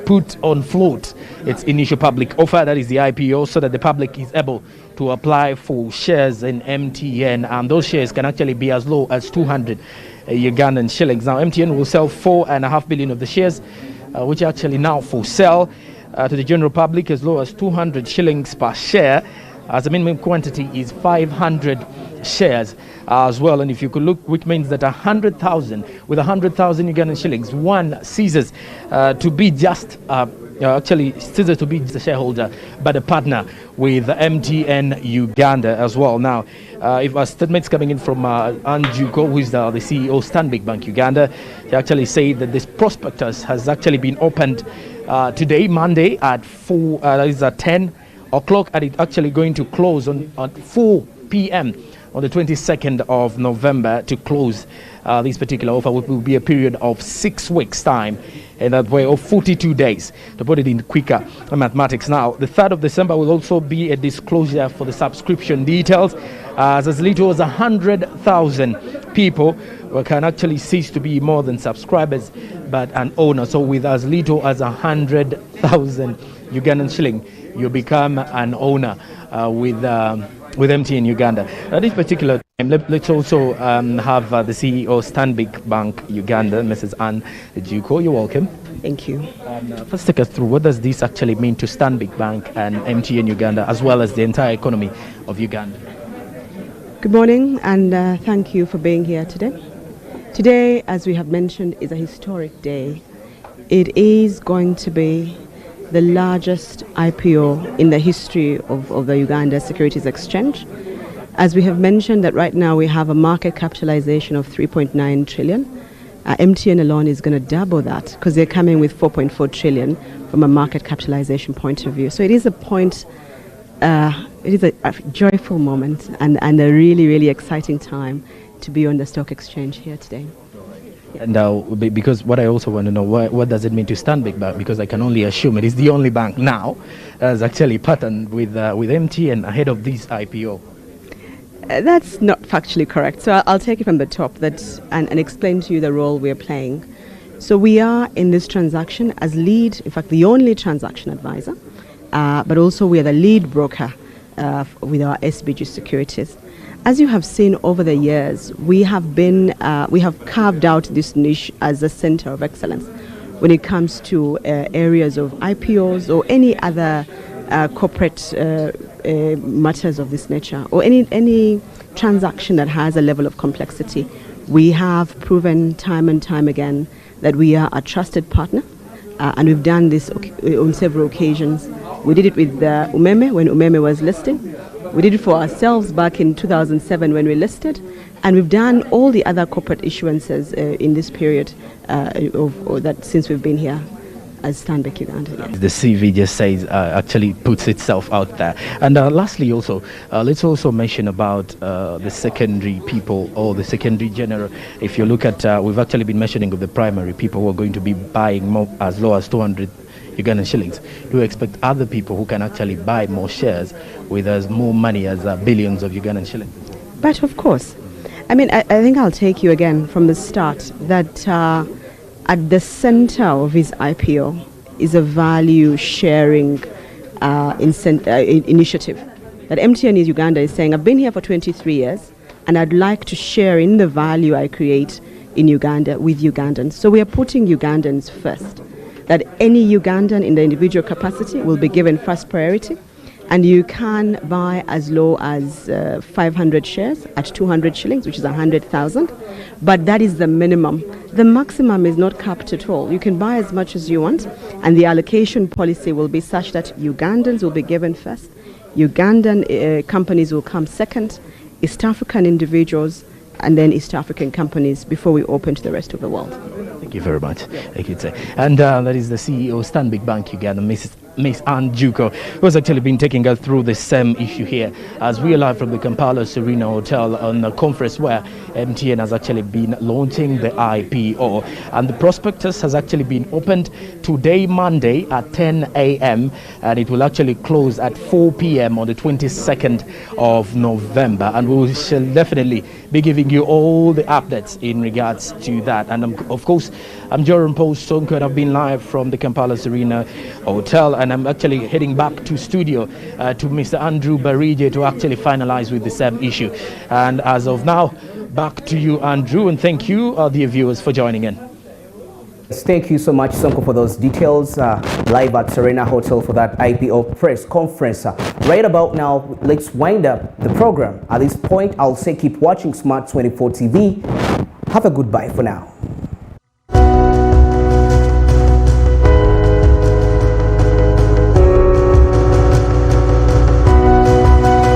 put on float its initial public offer, that is the IPO, so that the public is able to apply for shares in MTN, and those shares can actually be as low as 200 Ugandan shillings. Now MTN will sell 4.5 billion of the shares, which are actually now for sale to the general public as low as 200 shillings per share, as the minimum quantity is 500 shares as well. And if you could look, which means that 100,000 with 100,000 Ugandan shillings, one ceases to be just actually ceases to be the shareholder, but a partner with MTN Uganda as well. Now, if a statement's coming in from Anjuko, who is the CEO Stanbic Bank Uganda, he actually said that this prospectus has actually been opened today, Monday, at 10 o'clock, and it's actually going to close on 4 p.m. on the 22nd of November to close this particular offer, which will be a period of 6 weeks' time, and that way of 42 days. To put it in quicker mathematics now, the 3rd of December will also be a disclosure for the subscription details, as little as 100,000 people can actually cease to be more than subscribers but an owner. So with as little as 100,000 Ugandan shilling, you become an owner with MTN Uganda. At this particular time, let's also have the CEO Stanbic Bank Uganda, Mrs. Anne Juko. You're welcome. Thank you. First, take us through, what does this actually mean to Stanbic Bank and MTN Uganda, as well as the entire economy of Uganda? Good morning, and thank you for being here today. Today, as we have mentioned, is a historic day. It is going to be the largest IPO in the history of the Uganda Securities Exchange. As we have mentioned, that right now we have a market capitalization of 3.9 trillion. MTN alone is going to double that, because they're coming with 4.4 trillion from a market capitalization point of view. So it is a point, it is a joyful moment and a really, really exciting time to be on the stock exchange here today. And because what I also want to know, what does it mean to Stanbic Bank? Because I can only assume it is the only bank now that's actually partnered with MTN ahead of this IPO. That's not factually correct. So I'll take it from the top and explain to you the role we're playing. So we are in this transaction as lead, in fact, the only transaction advisor, but also we are the lead broker with our SBG Securities. As you have seen over the years, we have carved out this niche as a center of excellence when it comes to areas of IPOs or any other corporate matters of this nature, or any transaction that has a level of complexity. We have proven time and time again that we are a trusted partner, and we've done this on several occasions. We did it with Umeme when Umeme was listing. We did it for ourselves back in 2007 when we listed, and we've done all the other corporate issuances in this period since we've been here as Stanbic Uganda. Yes. The CV just says, actually puts itself out there. And lastly also, let's also mention about the secondary people or the secondary general. If you look at, we've actually been mentioning of the primary people who are going to be buying more, as low as 200 Ugandan shillings. Do you expect other people who can actually buy more shares with as more money as billions of Ugandan shillings? But of course, I mean, I think I'll take you again from the start that at the center of his IPO is a value sharing initiative. That MTN Uganda is saying, I've been here for 23 years and I'd like to share in the value I create in Uganda with Ugandans. So we are putting Ugandans first. That any Ugandan in the individual capacity will be given first priority, and you can buy as low as 500 shares at 200 shillings, which is 100,000, but that is the minimum. The maximum is not capped at all. You can buy as much as you want, and the allocation policy will be such that Ugandans will be given first, Ugandan companies will come second, East African individuals, and then East African companies before we open to the rest of the world. Thank you very much. Thank you. And that is the CEO Stanbic Bank Uganda, Miss Anne Juko, who has actually been taking us through the same issue here as we are live from the Kampala Serena Hotel on a conference where MTN has actually been launching the IPO, and the prospectus has actually been opened today, Monday at 10 a.m. and it will actually close at 4 p.m. on the 22nd of November, and we shall definitely be giving you all the updates in regards to that. And of course, I'm Joram Paul Sonko, and I've been live from the Kampala Serena Hotel, and I'm actually heading back to studio to Mr. Andrew Barije to actually finalize with the same issue. And as of now, back to you, Andrew, and thank you, dear viewers, for joining in. Thank you so much, Sonko, for those details. Live at Serena Hotel for that IPO press conference. Right about now, let's wind up the program. At this point, I'll say keep watching Smart 24 TV. Have a goodbye for now.